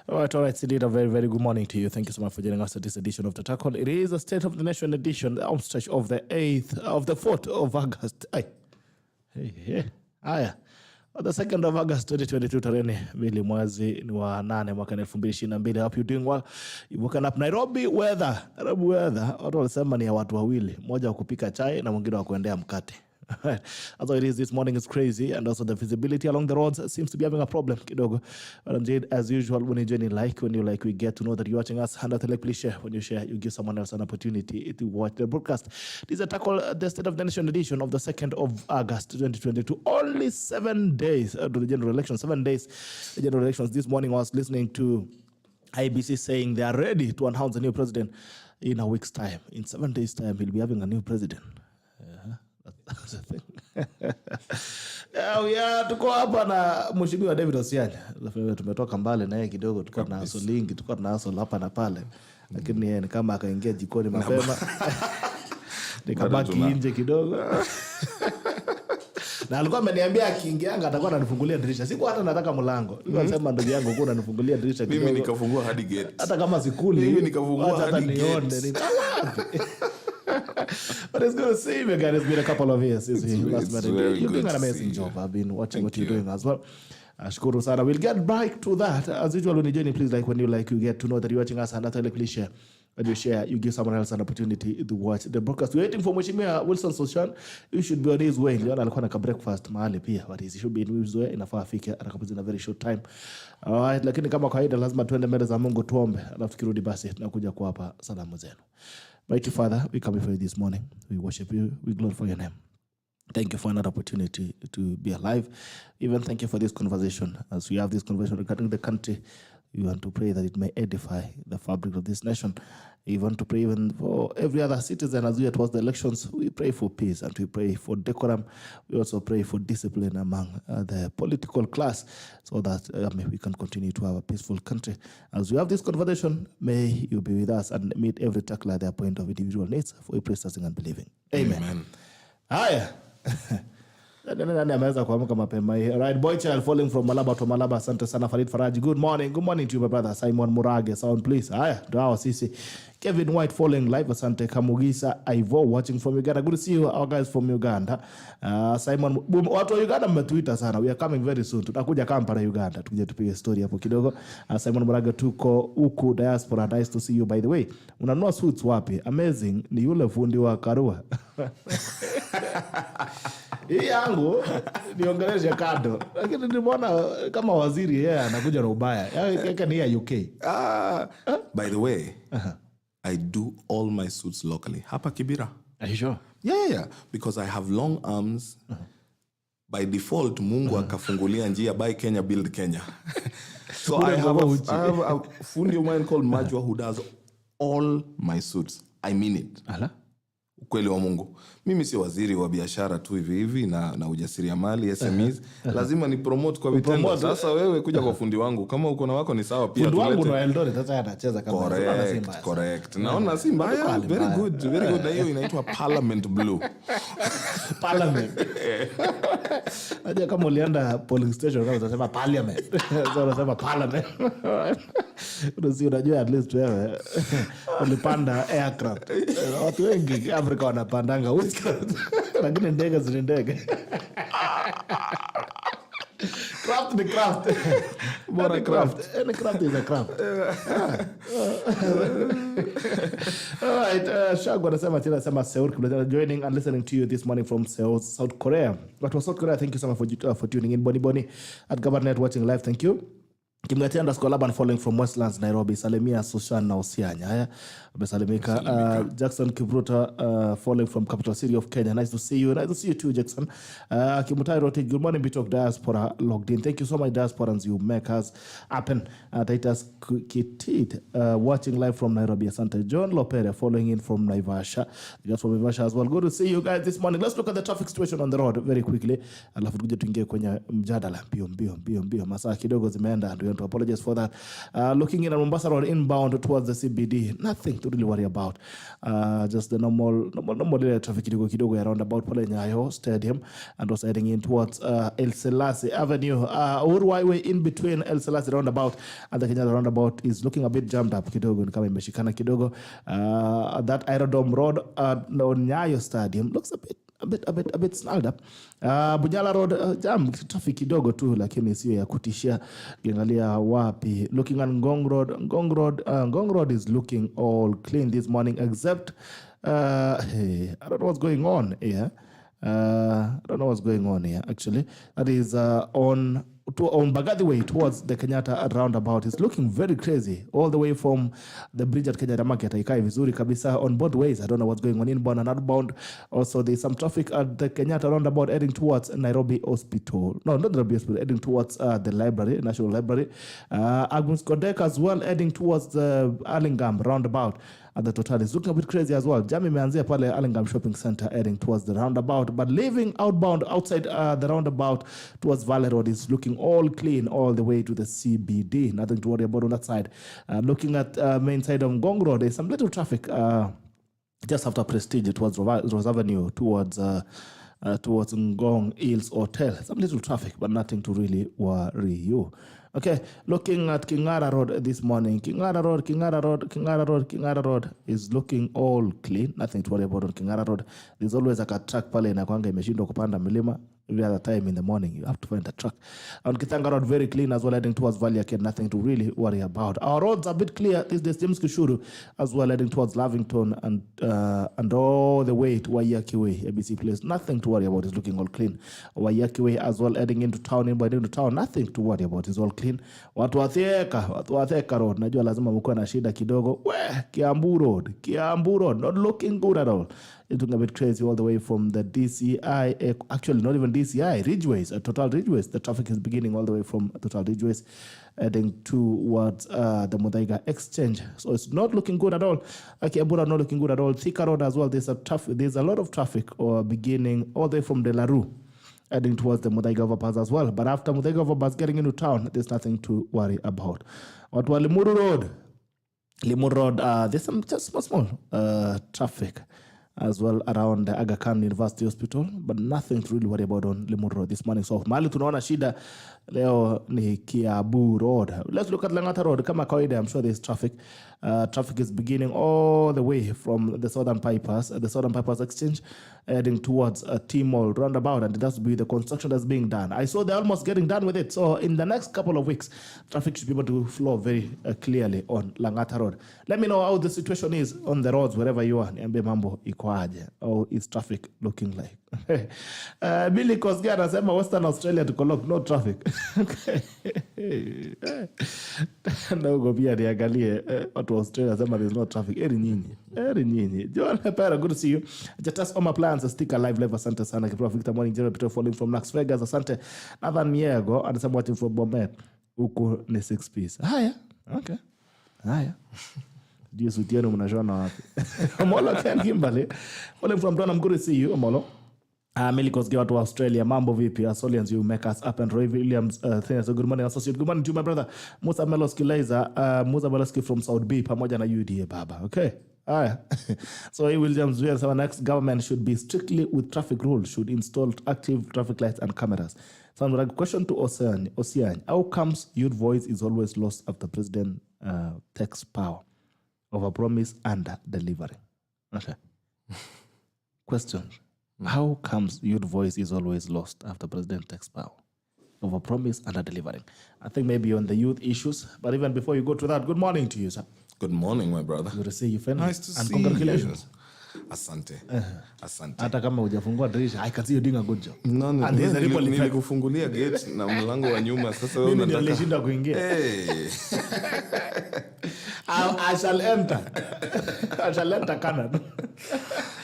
All right, indeed, a very, very good morning to you. Thank you so much for joining us at this edition of the Tackle. It is a State of the Nation edition, the homestretch of the 4th of August. Hey. The 2nd of August 2022, tarehe mbili mwezi wa 8 mwaka 2022. I hope you're doing well. You're woken up. Nairobi weather. Watu walisema ni ya watu wawili, mmoja wa kupika chai na mwingine wa kuendea mkate. As it is this morning is crazy, and also the visibility along the roads seems to be having a problem kidogo. But indeed, as usual, when you join in, we get to know that you're watching us. And please share. When you share, you give someone else an opportunity to watch the broadcast. This is a Tackle the State of the Nation edition of the 2nd of August 2022. Only 7 days to the general election. 7 days the general elections. This morning I was listening to IBC saying they are ready to announce a new president in a week's time. In 7 days' time, we'll be having a new president. That's the thing. Tuko hapa na mheshimiwa David OSIANY. Tumetoka mbali na yeye kidogo, tuko na haso lingi, tuko na haso hapa na pale. Lakini yeye ni kama akaingia jikoni mapema. Nikabaki nje kidogo. Na alikuwa ameniambia akiingianga atakuwa ananifungulia dirisha. Siku hata nataka mlango. Nikasema ndugu yangu kuna ananifungulia dirisha kidogo. Mimi nikafungua hadi gate. Hata kama sikuli. Mimi nikafungua hadi gate. But it's good to see you again. It's been a couple of years since we last met. You're doing an amazing job. I've been watching what you're doing as well. Shukuru sana. We'll get back to that. As usual, when you join, please when you get to know that you're watching us, and please share. When you share, you give someone else an opportunity to watch the broadcast. We're waiting for Mheshimiwa Wilson SOSSION. You should be on his way. Leona alikuwa na breakfast mahali pia, but he should be in his way. Inafaa afike atakapokuja in a very short time. Alright, lakini kama kawaida lazima tuende mbele za Mungu tuombe. Alafu tukirudi basi tunakuja kwa hapa salamu zenu. Mighty Father, we come before you this morning. We worship you. We glorify your name. Thank you for another opportunity to be alive. Even thank you for this conversation. As we have this conversation regarding the country, we want to pray that it may edify the fabric of this nation. We want to pray even for every other citizen as we are towards the elections. We pray for peace and we pray for decorum. We also pray for discipline among the political class so that we can continue to have a peaceful country. As we have this conversation, may you be with us and meet every tackler at their point of individual needs for we pray, trusting and believing. Amen. Haya. Nani ameweza kuamka mapema hii? Right, boy child falling from Malaba to Malaba. Asante sana Farid Faraji. Good morning to you my brother Simon Murage. Sound please. Haya, ndio sisi. Kevin White falling live. Asante Kamugisa Ivo watching from Uganda. Good to see you our guys from Uganda. Simon, watu wa Uganda mmetweeta sana. We are coming very soon. Tutakuja Kampala Uganda. Tukuje tupige story hapo kidogo. Simon Murage tuko huku diaspora. Nice to see you by the way. Unanunua suits wapi? Amazing. Ni yule fundi wa Karua. Hii yangu niongeleshe kado. Lakini nimeona kama waziri yeye anakuja na ubaya. Yake ni ya UK. By the way, I do all my suits locally. Hapa Kibira. Are you sure? Yeah. Because I have long arms. By default, Mungu akafungulia njia buy Kenya, build Kenya. So I have a fundi of mine called Majwa who does all my suits. I mean it. Ala? Ukweli wa Mungu. Mimi si waziri wa biashara tu hivi na ujasiriamali SMEs. Lazima ni promote kwa vitendo. Sasa wewe kuja kwa fundi wangu kama uko na wako ni sawa pia. Fundi wangu na Eldoret sasa anacheza kama correct. Naona si mbaya. Very good. Na hiyo inaitwa Parliament Blue. Parliament. Aje kama ulienda polling station kama utasema Parliament. Sasa unasema Parliament. Unajua at least wewe ulipanda aircraft. Watu wengi Afrika wanapandanga Wizcraft. Lakini ndege zile ndege. Craft ni craft. Bora craft. Any craft is a craft. Alright, Shagwa anasema Seoul joining and listening to you this morning from Seoul, South Korea. But was South Korea, thank you so much for tuning in. Boni at Government watching live, thank you. Kimgatia _Laban following from Westlands, Nairobi. Salimia SOSSION na OSIANY. Haya, umesalimika. Jackson Kibruta following from capital city of Kenya. Nice to see you. Nice to see you too, Jackson. Kimutai Rotich, good morning, bit of diaspora logged in. Thank you so much, diasporans. You make us happen. Titus Kitit watching live from Nairobi. Asante. John Lopere following in from Naivasha. Just from Naivasha as well. Good to see you guys this morning. Let's look at the traffic situation on the road very quickly. Alafu tuje tuingie kwenye mjadala. Mbio. Masaa kidogo zimeenda. to apologize for that. Looking in at Mombasa Road inbound towards the CBD, nothing to really worry about. Just the normal traffic kidogo around about pale Nyayo Stadium, and also heading in towards El Selassie Avenue. Uhuru Highway in between El Selassie roundabout and the Kenyatta roundabout is looking a bit jammed up kidogo, kama imeshikana kidogo. That Aerodrome Road on Nyayo Stadium looks a bit snarled up. Bujala Road jam traffic kidogo tu, lakini sio ya kutishia. Kiangalia wapi, looking at Ngong Road is looking all clean this morning, except I don't know what's going on here. Actually. That is on Mbagathi Way towards the Kenyatta roundabout. It's looking very crazy all the way from the bridge at Kenyatta Market. Haikai vizuri kabisa on both ways. I don't know what's going on inbound and outbound. Also, there's some traffic at the Kenyatta roundabout heading towards Nairobi Hospital. No, not Nairobi Hospital, heading towards the library, National Library. Agnes Kodek as well heading towards the Arlingam roundabout. At the Total is looking a bit crazy as well. Jami meanzia pale Arlingam Shopping Center heading towards the roundabout, but leaving outbound outside the roundabout towards Valley Road is looking all clean all the way to the CBD. Nothing to worry about on that side. Looking at main side of Ngong Road, there's some little traffic just after Prestige towards Rose Avenue towards Ngong Hills Hotel. Some little traffic, but nothing to really worry you. Okay, looking at Kingara Road this morning. Kingara Road is looking all clean. Nothing to worry about on Kingara Road. There's always a track pale na kwanga imeshindwa kupanda milima. Every other time in the morning, you have to find a truck. On Kitanga Road, very clean as well, heading towards Valley Arcade. Nothing to really worry about. Our roads are a bit clear. This is James Kishuru as well, heading towards Lavington and all the way to Waiyaki Way, ABC Place. Nothing to worry about. It's looking all clean. Waiyaki Way as well, heading into town. Nothing to worry about. It's all clean. Watu wa Thika Road. Najua lazima mkuwe na shida kidogo. Kiambu Road. Not looking good at all. It's looking a bit crazy all the way from the DCI, actually not even DCI, Ridgeways, Total Ridgeways. The traffic is beginning all the way from Total Ridgeways, heading towards the Muthaiga Exchange. So it's not looking good at all. Kiambura not looking good at all. Thika Road as well, there's a lot of traffic beginning all the way from De La Rue, heading towards the Muthaiga overpass as well. But after Muthaiga overpass getting into town, there's nothing to worry about. What was Limuru Road, there's some just small traffic as well around the Aga Khan University Hospital, but nothing to really worry about on Limuru Road this morning. So mahali tunaona shida leo ni Kiabu Road. Let's look at Langata Road. Kama kawaida, I'm sure there's traffic. Traffic is beginning all the way from the Southern Bypass Exchange, heading towards T-Mall roundabout, and that's be the construction that's being done. I saw they're almost getting done with it. So in the next couple of weeks, traffic should be able to flow very clearly on Langata Road. Let me know how the situation is on the roads wherever you are. Niambie mambo iko aje. How is traffic looking like? Billy Kosgei anasema Western Australia tuko lock, no traffic. Na ugo pia niangalie watu wa Australia anasema there's no traffic. Eri nyinyi. John Pera, good to see you. Jatas Home Appliance, sticker live, asante sana. Kiproa Victor Morning, Jerry Peter following from Las Vegas, asante. Nathan Miego anasema watching from Bomet. Huko ni 6 piece. Haya, okay. Haya. Diyo sutieno mnashona wapi. Omolo Ken Kimberley, following from Donham, good to see you, Omolo. Millie Kosgei watu wa Australia, mambo vipi? Solians, you make us up. And Roy Williams, so good morning associate. Good morning to my brother Musa Meloski Liza, Musa Meloski from South B pamoja na UDA baba. Okay. So Williams, our next government should be strictly with traffic rules, should install active traffic lights and cameras. So a question to OSIANY. How comes youth voice is always lost after president takes power? Over promise and delivery. Okay. Question. How comes youth voice is always lost after president takes power? Over promise and delivering. I think maybe on the youth issues, but even before you go to that, good morning to you, sir. Good morning, my brother. Good to see you, finally. Nice to see you. And congratulations. Asante. Asante. Hata kama hujafungua dirisha, I can see you doing a good job. No, and there's a ripple effect. Nilikufungulia gate na mlango wa nyuma, sasa wewe unataka. Mimi nilishinda kuingia. Hey. I shall enter Canada.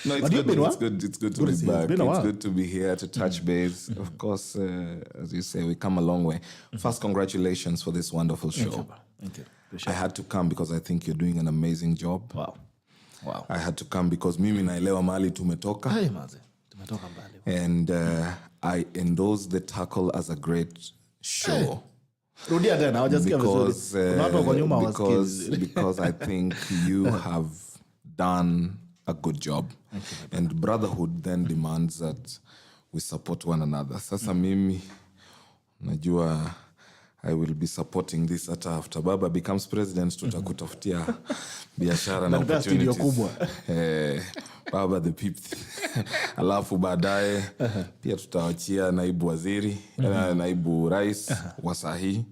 No, it's good. It's good to be back. It's good to be here to touch base. Of course, as you say, we come a long way. First, congratulations for this wonderful show. Thank you. I had to come because I think you're doing an amazing job. Wow. I had to come because mimi naelewa mahali tumetoka. Hai maze, tumetoka mbali. And I endorse the tackle as a great show. Rudia tena, hawajasikia vizuri. Because I think you have done a good job. And brotherhood then demands that we support one another. Sasa mimi, najua I will be supporting this hata after Baba becomes president, tutakutafutia biashara na opportunities. Baba the fifth. Alafu baadaye pia tutawachia naibu waziri, naibu rais wa sahi.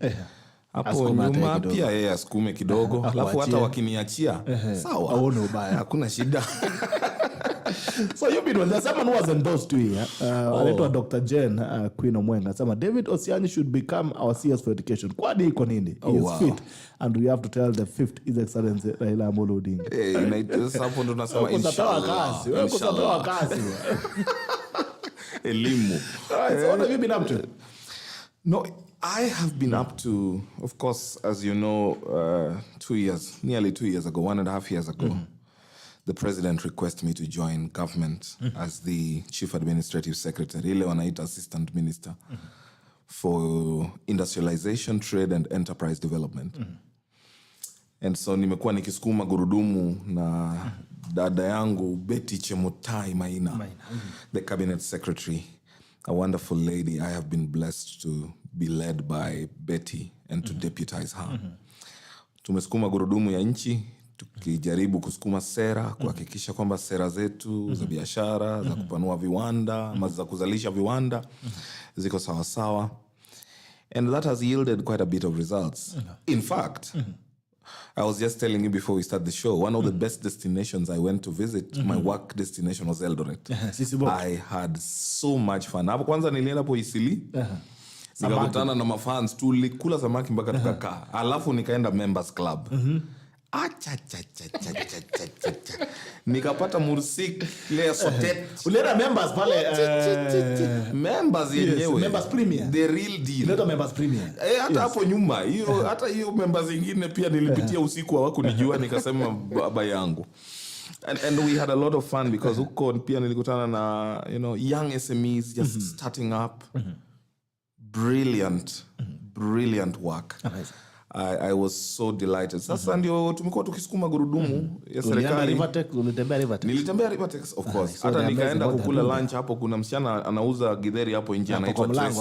Hapo nyuma pia yeye asukume kidogo. Alafu hata wakiniachia sawa. Hauna ubaya. Hakuna shida. So you've been, there's someone who was endorsed to here. Anaitwa Dr. Jen Queen Omwenga. Sama David Osiani should become our CS for education. Kwani iko nini? He is fit. And we have to tell the fifth His Excellency Raila Amolo Odinga. Hapo ndo nasema inshallah. Kusapewa kasi. Elimu. Alright, so what have you been up to? No, I have been up to, of course, as you know, nearly 2 years ago, 1.5 years ago, the president requested me to join government as the chief administrative secretary, ile wanaita assistant minister for industrialization, trade and enterprise development. And so nimekuwa nikisukuma gurudumu na dada yangu Betty Chemutai Maina, the cabinet secretary, a wonderful lady. I have been blessed to be led by Betty and to deputize her. Tumesukuma gurudumu ya nchi, tukijaribu kusukuma sera, kuhakikisha kwamba sera zetu za biashara, za kupanua viwanda, ama za kuzalisha viwanda, ziko sawa sawa. And that has yielded quite a bit of results. In fact, I was just telling you before we start the show, one of the best destinations I went to visit, my work destination was Eldoret. I had so much fun. Hapo kwanza nilienda po Isili. Nikakutana na mafans, tulikula samaki mpaka tukakaa. Alafu nikaenda members club. Nikapata mursik ile sotet. Ulienda members pale members yenyewe. Members premier. The real deal. Ulienda members premier. Hata hapo nyuma, hata hiyo members nyingine pia nilipitia usiku hawakunijua nikasema baba yangu. And we had a lot of fun because huko pia nilikutana na young SMEs just starting up. Brilliant work. I was so delighted. Sasa ndio tumekuwa tukisukuma gurudumu ya serikali. Nilitembea Rivertex, of course. Hata nikaenda kukula lunch hapo, kuna msichana anauza githeri hapo nje anaitwa Tracy.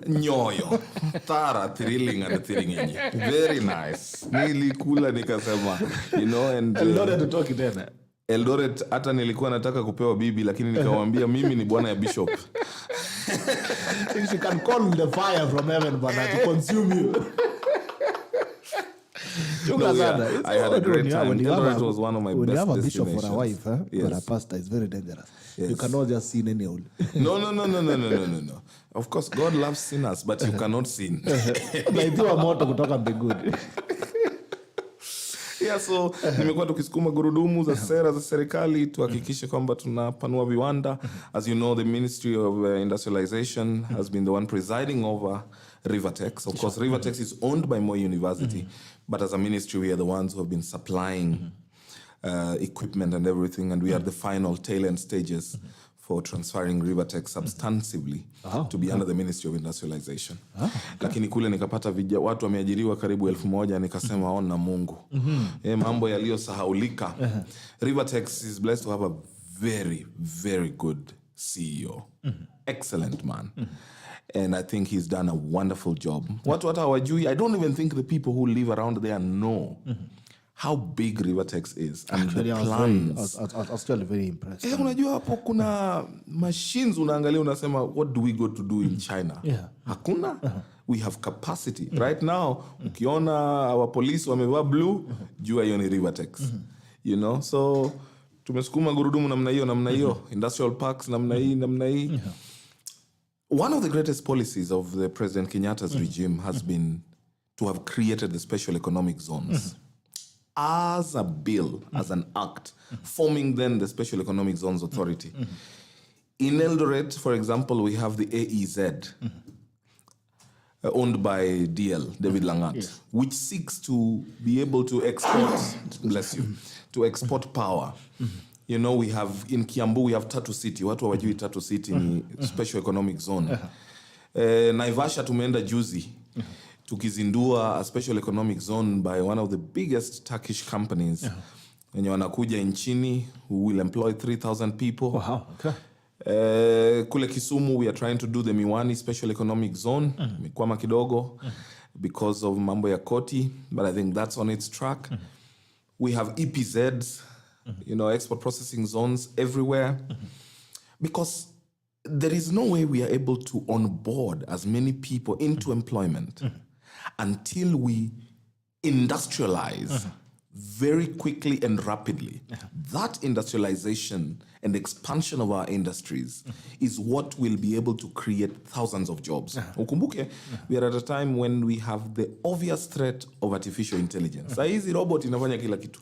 Nyoyo. Tara, thrilling and thrilling. Very nice. Nilikula nikasema, and Eldoret tutoki tena. Eldoret hata nilikuwa nataka kupewa bibi lakini nikawaambia mimi ni bwana ya bishop. You can call the fire from heaven to consume you. I had a great time. Eldoret was one of my best destinations. When you have a bishop for a wife, or a pastor, it's very dangerous. Yes. You cannot just sin any old. No. Of course, God loves sinners, but you cannot sin. Yeah, so nimekuwa tukisukuma gurudumu za sera za serikali tuhakikishe kwamba tunapanua viwanda. As you know, the Ministry of Industrialization has been the one presiding over Rivertex. Of course, Rivertex is owned by Moi University, but as a ministry, we are the ones who have been supplying equipment and everything, and we are the final tail end stages for transferring Rivertex substantively to be under the Ministry of Industrialization. Lakini kule nikapata watu wameajiriwa karibu 1,000 nikasema ona Mungu. Mambo yaliyosahaulika. Rivertex is blessed to have a very, very good CEO. Excellent man. And I think he's done a wonderful job. Watu hata hawajui, I don't even think the people who live around there know how big Rivertex is. And actually, the plans. I was still very impressed. Unajua hapo kuna machines unaangalia unasema, what do we go to do in China? Hakuna. We have capacity. Right now, ukiona our police wamevaa blue, jua hiyo ni Rivertex. So tumesukuma gurudumu namna hiyo, industrial parks namna hii. One of the greatest policies of the President Kenyatta's regime has been to have created the special economic zones. As a bill, as an act, forming then the Special Economic Zones Authority. In Eldoret, for example, we have the AEZ, owned by DL, David Langat, which seeks to be able to export, to export power. We have, in Kiambu, we have Tatu City. Watu hawajui Tatu City ni Special Economic Zone. Naivasha tumeenda juzi. Tukizindua a special economic zone by one of the biggest Turkish companies. Wenye wanakuja nchini who will employ 3,000 people. Wow, okay. Kule Kisumu, we are trying to do the Miwani special economic zone. Mikwama kidogo because of mambo ya koti, but I think that's on its track. We have EPZs, export processing zones everywhere. Because there is no way we are able to onboard as many people into employment until we industrialize very quickly and rapidly. That industrialization and expansion of our industries is what will be able to create thousands of jobs. Ukumbuke, we are at a time when we have the obvious threat of artificial intelligence. Saa hizi robot inafanya kila kitu.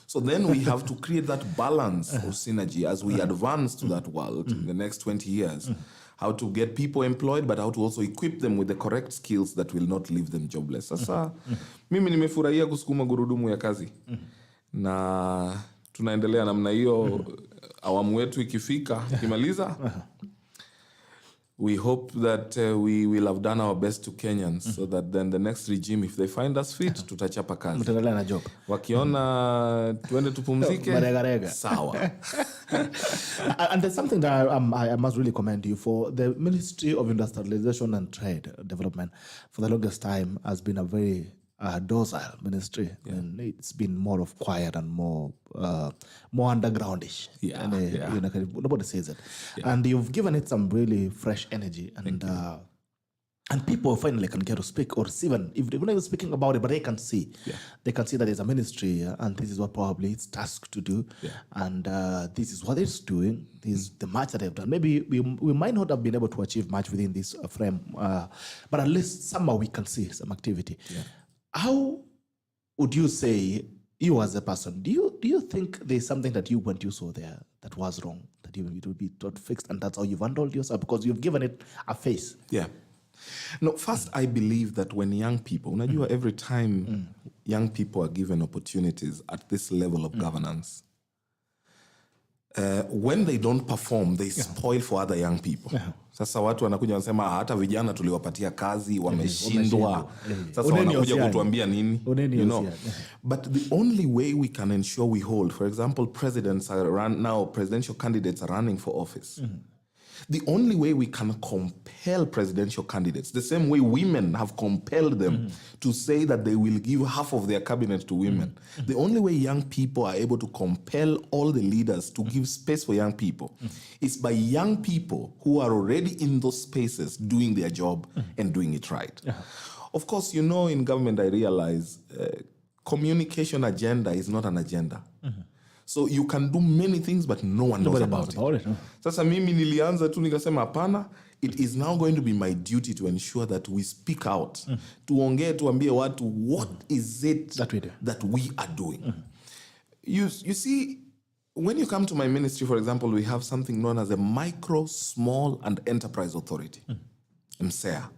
So then we have to create that balance of synergy as we advance to that world in the next 20 years. How to get people employed, but how to also equip them with the correct skills that will not leave them jobless. Sasa, mimi nimefurahia kusukuma gurudumu ya kazi. Na tunaendelea namna hiyo, awamu wetu ikifika, ikimaliza. We hope that we will have done our best to Kenyans so that then the next regime, if they find us fit, tutachapa kazi. Mtaendelea na job. Wakiona tuende tupumzike, sawa. And there's something that I must really commend you for. The Ministry of Industrialization and Trade Development for the longest time has been a very docile ministry. And it's been more of quiet and more undergroundish. Nobody says it. And you've given it some really fresh energy. And people finally can get to speak, or even if they're not even speaking about it, but they can see. They can see that there's a ministry, and this is what probably it's tasked to do. And this is what it's doing. This is the much that they've done. Maybe we might not have been able to achieve much within this frame, but at least somehow we can see some activity. How would you say, you as a person, do you think there's something that when you saw there that was wrong, that it would be fixed, and that's how you've handled yourself because you've given it a face? No, first, I believe that when young people, unajua, every time young people are given opportunities at this level of governance, when they don't perform, they spoil for other young people. Sasa watu wanakuja wanasema hata vijana tuliwapatia kazi wameshindwa. Sasa wanakuja kutuambia nini? But the only way we can ensure we hold, for example, presidential candidates are running for office. The only way we can compel presidential candidates, the same way women have compelled them to say that they will give half of their cabinet to women, the only way young people are able to compel all the leaders to give space for young people is by young people who are already in those spaces doing their job and doing it right. Of course, in government, I realize communication agenda is not an agenda. So you can do many things, but no one knows about it. Sasa mimi nilianza tu nikasema hapana, it is now going to be my duty to ensure that we speak out. Tuongee, tuambie watu, what is it that we are doing? You see, when you come to my ministry, for example, we have something known as a Micro, Small and Enterprise Authority, MSEA.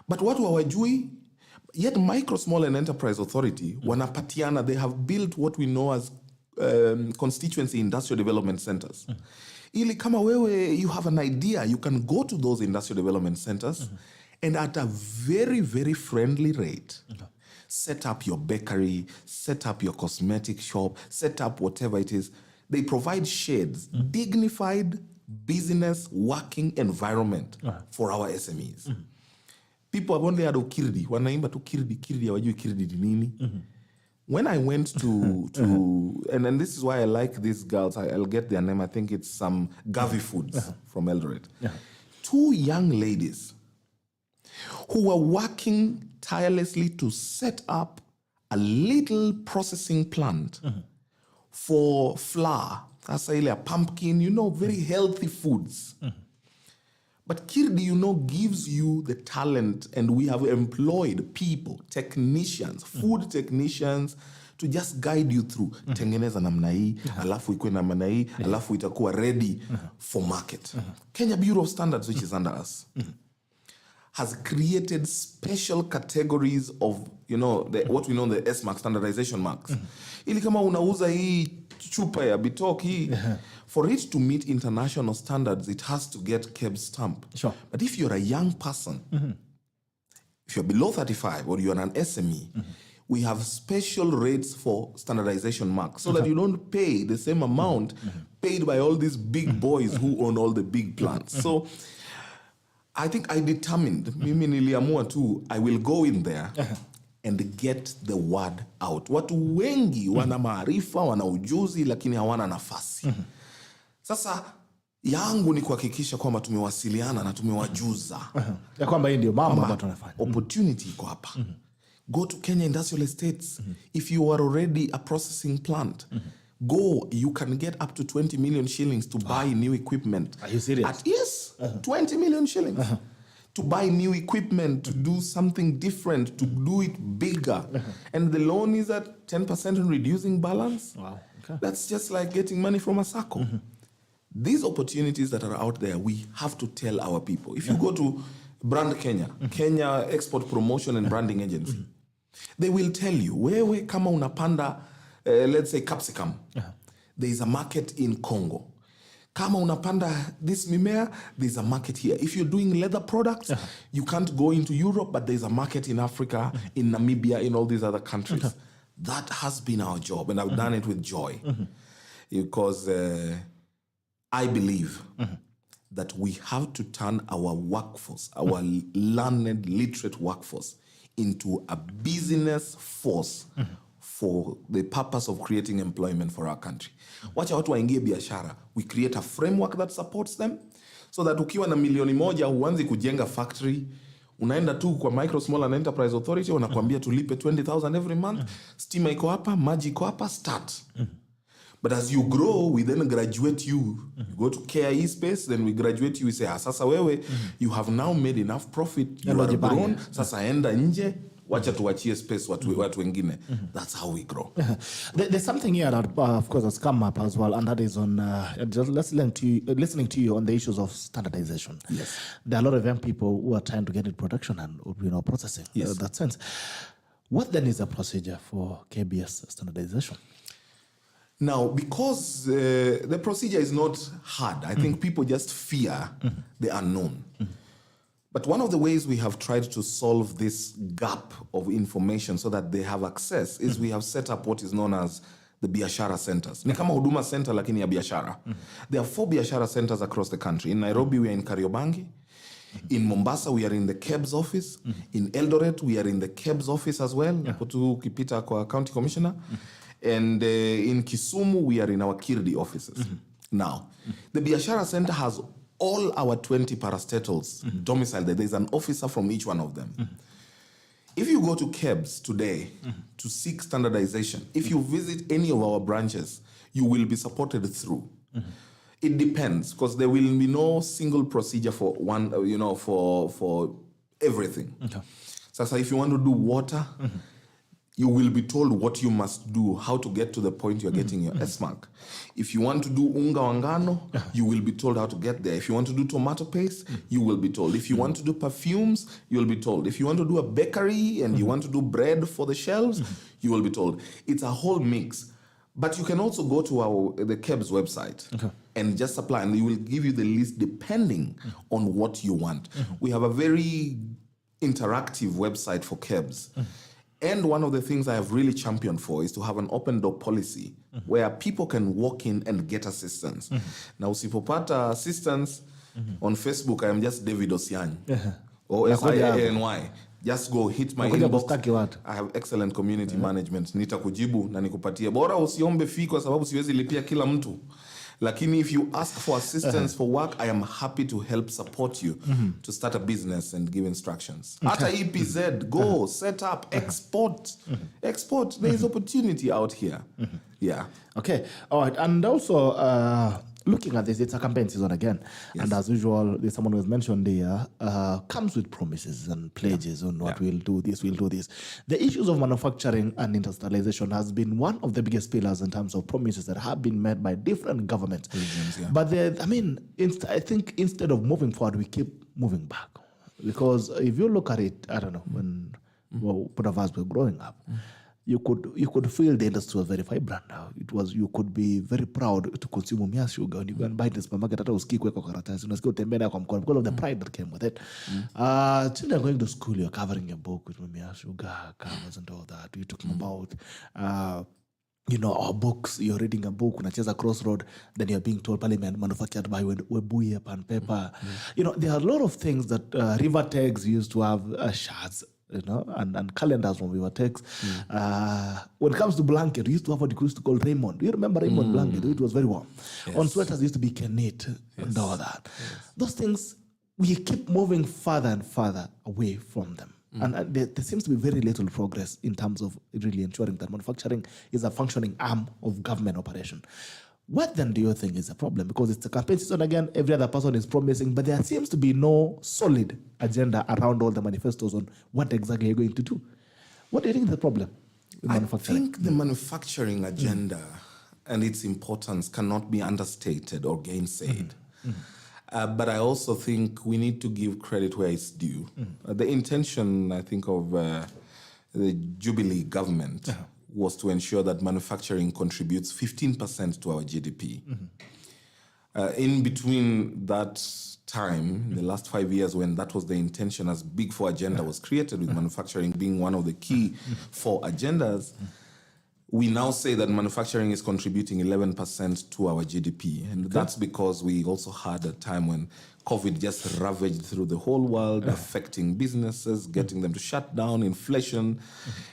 But watu hawajui, yet Micro, Small and Enterprise Authority, wanapatiana, they have built what we know as constituency industrial development centers. Ili kama wewe, you have an idea, you can go to those industrial development centers and at a very, very friendly rate, set up your bakery, set up your cosmetic shop, set up whatever it is. They provide shades, dignified business working environment for our SMEs. People have only had Kirdi. Wanaimba tu Kirdi, hawajui Kirdi ni nini. When I went to and this is why I like these girls, I'll get their name, I think it's some Gavi Foods from Eldoret. 2 young ladies who were working tirelessly to set up a little processing plant for flour, a pumpkin, very healthy foods. But Kirdi, gives you the talent, and we have employed people, technicians, food technicians, to just guide you through. Tengeneza namna hii, alafu ikuwe namna hii, alafu itakuwa ready for market. Kenya Bureau of Standards, which is under us, has created special categories of, what we know the S mark, standardization marks. Ili kama unauza hii chupa ya bitoki, for it to meet international standards, it has to get KEBS stamp. Sure. But if you're a young person, if you're below 35 or you're an SME, we have special rates for standardization marks so that you don't pay the same amount paid by all these big boys who own all the big plants. So I think I determined, mimi niliamua tu, I will go in there and get the word out. Watu wengi wana maarifa, wana ujuzi, lakini hawana nafasi. Sasa yangu ni kuhakikisha kwamba tumewasiliana na tumewajuza. Ya kwamba hii ndio mambo ambayo tunafanya. Opportunity iko hapa. Go to Kenya Industrial Estates. If you are already a processing plant, go, you can get up to 20 million shillings to buy new equipment. Are you serious? Yes, 20 million shillings. To buy new equipment, to do something different, to do it bigger. And the loan is at 10% on reducing balance. Wow. Okay. That's just like getting money from a SACCO. These opportunities that are out there, we have to tell our people. If you go to Brand Kenya, Kenya Export Promotion and Branding Agency, they will tell you, wewe kama unapanda, let's say capsicum, there is a market in Congo. Kama unapanda this mimea, there's a market here. If you're doing leather products, you can't go into Europe, but there's a market in Africa, in Namibia, in all these other countries. That has been our job, and I've done it with joy. Because I believe that we have to turn our workforce, our learned, literate workforce, into a business force for the purpose of creating employment for our country. Wacha watu waingie biashara. We create a framework that supports them, so that ukiwa na milioni moja huanzi kujenga factory. Unaenda tu kwa Micro Small and Enterprise Authority, wanakuambia tulipe 20,000 every month. Stima iko hapa, maji iko hapa, start. But as you grow, we then graduate you. You go to KIE space, then we graduate you. We say, sasa wewe, you have now made enough profit. You are grown. Sasa enda nje. Wacha tuachie space watu wengine. That's how we grow. There's something here that, of course, has come up as well, and that is on just listening to you on the issues of standardization. Yes. There are a lot of young people who are trying to get in production and processing. Yes. That sense. What then is the procedure for KBS standardization? Now, because the procedure is not hard, I think people just fear the unknown. But one of the ways we have tried to solve this gap of information so that they have access is we have set up what is known as the biashara centers. Ni kama huduma center lakini ya biashara. There are 4 biashara centers across the country. In Nairobi, we are in Kariobangi. In Mombasa, we are in the KEBS office. In Eldoret, we are in the KEBS office as well. Kutu kipita kwa county commissioner. And in Kisumu, we are in our Kirdi offices. Now, the biashara center has all our 20 parastatals domiciled there. There's an officer from each one of them. If you go to KEBS today to seek standardization, if you visit any of our branches, you will be supported through. It depends, because there will be no single procedure for one, for everything. Okay. So if you want to do water, you will be told what you must do, how to get to the point you're getting your S-mark. If you want to do unga wangano, you will be told how to get there. If you want to do tomato paste, you will be told. If you want to do perfumes, you'll be told. If you want to do a bakery and you want to do bread for the shelves, you will be told. It's a whole mix. But you can also go to the KEBS website and just apply, and they will give you the list depending on what you want. We have a very interactive website for KEBS. And one of the things I have really championed for is to have an open door policy where people can walk in and get assistance. Now, usipopata assistance on Facebook, I am just David OSIANY. OSIANY. Just go hit my inbox. I have excellent community management. Nitakujibu na nikupatie. Bora usiombe fee kwa sababu siwezi lipia kila mtu. Lakini if you ask for assistance for work, I am happy to help support you to start a business and give instructions. Hata EPZ, go, set up, export. Export. There is opportunity out here. Yeah. Okay. All right. And also, looking at this, it's a campaign season again. Yes. And as usual, there's someone who has mentioned there, comes with promises and pledges on what we'll do this, we'll do this. The issues of manufacturing and industrialization has been one of the biggest pillars in terms of promises that have been made by different governments. But I think instead of moving forward, we keep moving back. Because if you look at it, I don't know, when both of us were growing up, you could feel the industry was very vibrant now. You could be very proud to consume Umia sugar when you go and buy in the supermarket. Hata usikii kuweka karatasi, unasikia utembea nayo kwa mkono because of the pride that came with it. Children going to school, you're covering your book with Umia sugar covers and all that. We're talking about our books. You're reading a book, unacheza Crossroad, then you're being told Parliament manufactured by Webuye Pan Paper. There are a lot of things that Rivertex used to have shards, and calendars from Rivertex. When it comes to blanket, we used to have what we used to call Raymond. Do you remember Raymond blanket? It was very warm. Yes. On sweaters, used to be Kenit and all that. Yes. Those things, we keep moving further and further away from them. And there seems to be very little progress in terms of really ensuring that manufacturing is a functioning arm of government operation. What then do you think is the problem? Because it's a campaign season again, every other person is promising, but there seems to be no solid agenda around all the manifestos on what exactly you're going to do. What do you think is the problem with manufacturing? I think the manufacturing agenda and its importance cannot be understated or gainsaid. But I also think we need to give credit where it's due. The intention, I think, of the Jubilee government was to ensure that manufacturing contributes 15% to our GDP. In between that time, the last 5 years when that was the intention, as Big Four agenda was created, with manufacturing being one of the key four agendas, we now say that manufacturing is contributing 11% to our GDP. And that's because we also had a time when COVID just ravaged through the whole world, affecting businesses, getting them to shut down. Inflation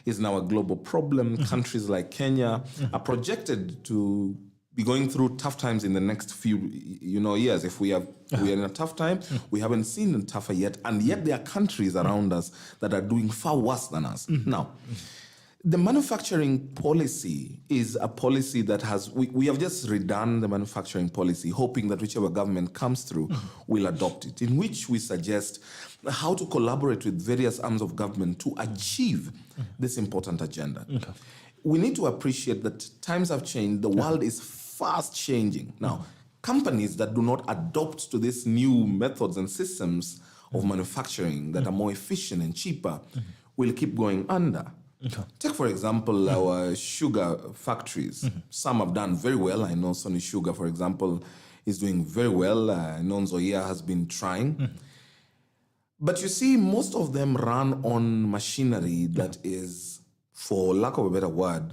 is now a global problem. Countries like Kenya are projected to be going through tough times in the next few years. If we are in a tough time, we haven't seen it tougher yet. And yet there are countries around us that are doing far worse than us. Now, the manufacturing policy is a policy that we have just redone the manufacturing policy, hoping that whichever government comes through will adopt it, in which we suggest how to collaborate with various arms of government to achieve this important agenda. We need to appreciate that times have changed. The world is fast changing. Now, companies that do not adopt to these new methods and systems of manufacturing that are more efficient and cheaper will keep going under. Take, for example, our sugar factories. Some have done very well. I know Sony Sugar, for example, is doing very well. I know Nzoia has been trying. But you see, most of them run on machinery that is, for lack of a better word,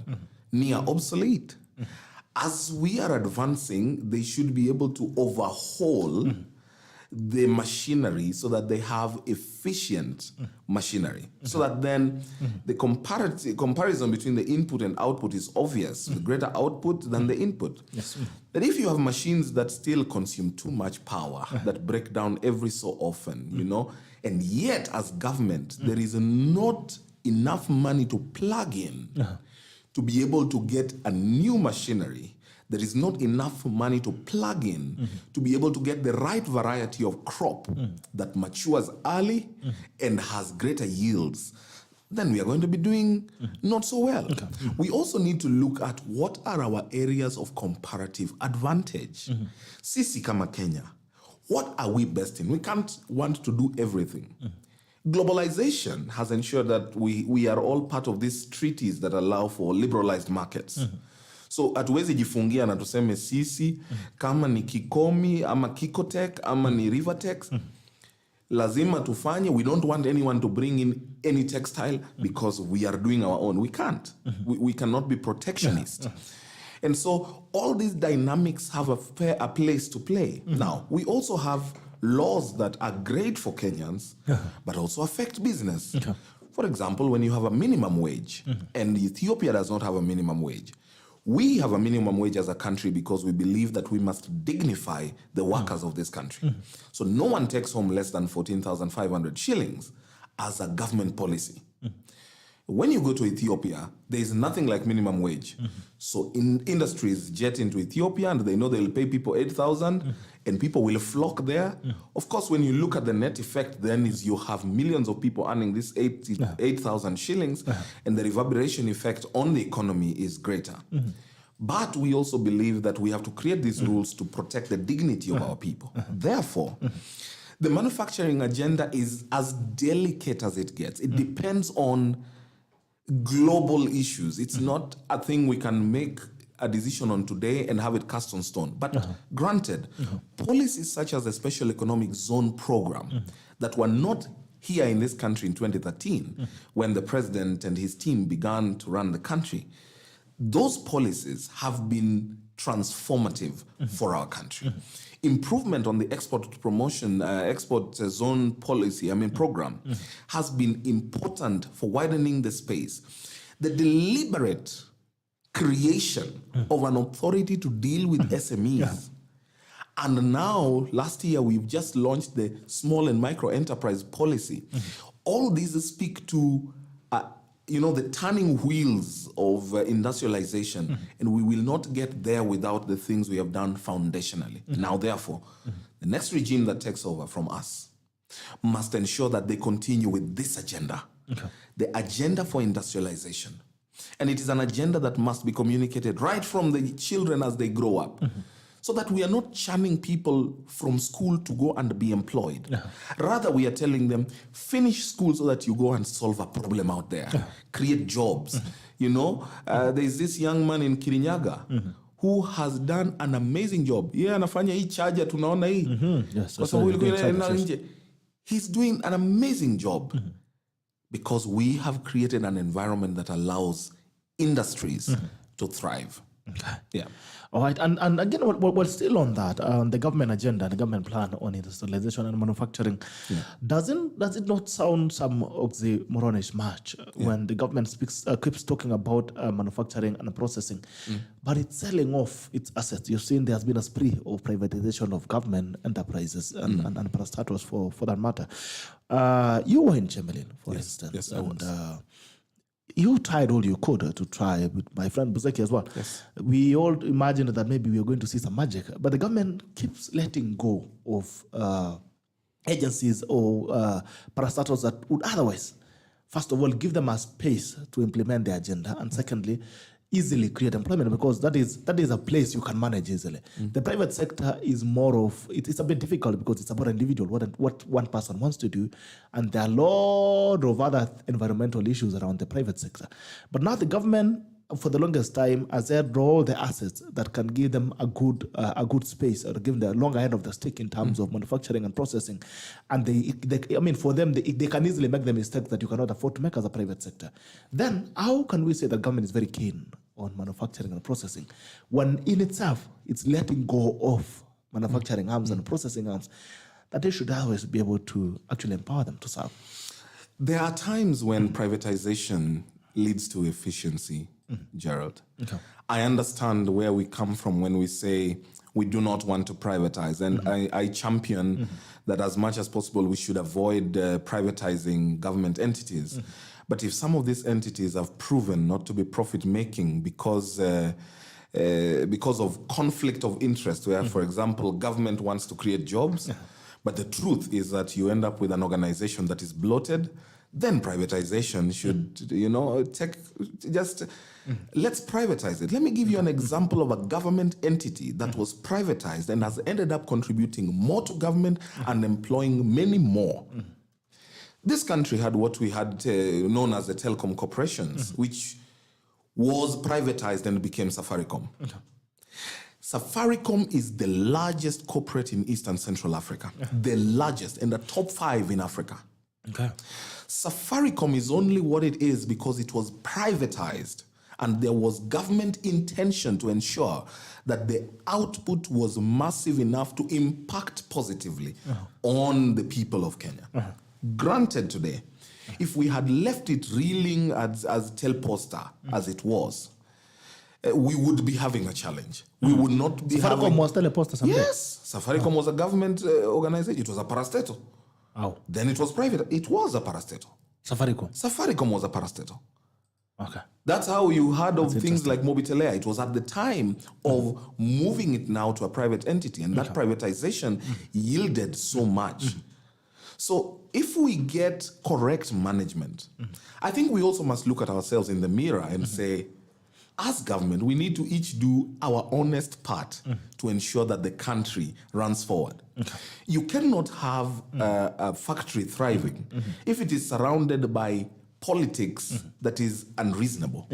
near obsolete. As we are advancing, they should be able to overhaul the machinery so that they have efficient machinery. So that then the comparison between the input and output is obvious, the greater output than the input. But if you have machines that still consume too much power, that break down every so often, and yet as government, there is not enough money to plug in to be able to get a new machinery. There is not enough money to plug in to be able to get the right variety of crop that matures early and has greater yields. Then we are going to be doing not so well. We also need to look at what are our areas of comparative advantage. Sisi kama Kenya, what are we best in? We can't want to do everything. Globalization has ensured that we are all part of these treaties that allow for liberalized markets. So hatuwezi jifungia na tuseme sisi kama ni Kikomi ama Kikotech ama ni Rivertex lazima tufanye. We don't want anyone to bring in any textile because we are doing our own. We can't. We cannot be protectionist. And so all these dynamics have a place to play. Now, we also have laws that are great for Kenyans but also affect business. For example, when you have a minimum wage and Ethiopia does not have a minimum wage, we have a minimum wage as a country because we believe that we must dignify the workers of this country. So no one takes home less than 14,500 shillings as a government policy. When you go to Ethiopia, there is nothing like minimum wage. So industries jet into Ethiopia and they know they'll pay people 8,000 and people will flock there. Of course, when you look at the net effect, then is you have millions of people earning this 8,000 shillings and the reverberation effect on the economy is greater. But we also believe that we have to create these rules to protect the dignity of our people. Therefore, the manufacturing agenda is as delicate as it gets. It depends on global issues. It's not a thing we can make a decision on today and have it cast on stone. But granted, policies such as the Special Economic Zone Program that were not here in this country in 2013, when the president and his team began to run the country, those policies have been transformative for our country. Improvement on the export promotion, export zone policy, program, has been important for widening the space. The deliberate creation of an authority to deal with SMEs. And now, last year, we've just launched the small and micro enterprise policy. All these speak to the turning wheels of industrialization, and we will not get there without the things we have done foundationally. Now, therefore, the next regime that takes over from us must ensure that they continue with this agenda, the agenda for industrialization. And it is an agenda that must be communicated right from the children as they grow up. So that we are not churning people from school to go and be employed. Rather, we are telling them, finish school so that you go and solve a problem out there. Create jobs. There's this young man in Kirinyaga who has done an amazing job. Anafanya hii charger tunaona hii. He's doing an amazing job because we have created an environment that allows industries to thrive. All right, and again, we're still on that, the government agenda, the government plan on industrialization and manufacturing. Does it not sound some oxymoronish match when the government keeps talking about manufacturing and processing, but it's selling off its assets? You've seen there's been a spree of privatization of government enterprises and parastatals for that matter. You were in Chamberlain, for instance. Yes, I was. You tried all you could to try with my friend Buzeki as well. Yes. We all imagined that maybe we were going to see some magic, but the government keeps letting go of agencies or parastatals that would otherwise, first of all, give them a space to implement their agenda, and secondly, easily create employment, because that is a place you can manage easily. The private sector is more of, it's a bit difficult because it's about individual, what one person wants to do, and there are a lot of other environmental issues around the private sector. But now the government, for the longest time, has had all the assets that can give them a good space, or give them the longer end of the stick in terms of manufacturing and processing. And for them, they can easily make the mistake that you cannot afford to make as a private sector. Then how can we say that government is very keen on manufacturing and processing when in itself it's letting go of manufacturing arms and processing arms that they should always be able to actually empower them to serve? There are times when privatization leads to efficiency, Gerald. I understand where we come from when we say we do not want to privatize. And I champion that as much as possible we should avoid privatizing government entities. But if some of these entities have proven not to be profit-making because of conflict of interest, where, for example, government wants to create jobs, but the truth is that you end up with an organization that is bloated, then privatization should, let's privatize it. Let me give you an example of a government entity that was privatized and has ended up contributing more to government and employing many more. This country had what we had known as the telecom corporations, which was privatized and became Safaricom. Safaricom is the largest corporate in East and Central Africa, the largest, and the top 5 in Africa. Safaricom is only what it is because it was privatized, and there was government intention to ensure that the output was massive enough to impact positively on the people of Kenya. Granted today, if we had left it reeling as Telposta as it was, we would be having a challenge. We would not be Safaricom was Teleposta someday? Yes. Safaricom was a government organization. It was a parastatal. Then it was private. It was a parastatal. Safaricom was a parastatal. That's how you heard of things like Mobitelea. It was at the time of moving it now to a private entity, and that privatization yielded so much. So if we get correct management, I think we also must look at ourselves in the mirror and say, as government, we need to each do our honest part to ensure that the country runs forward. You cannot have a factory thriving if it is surrounded by politics that is unreasonable.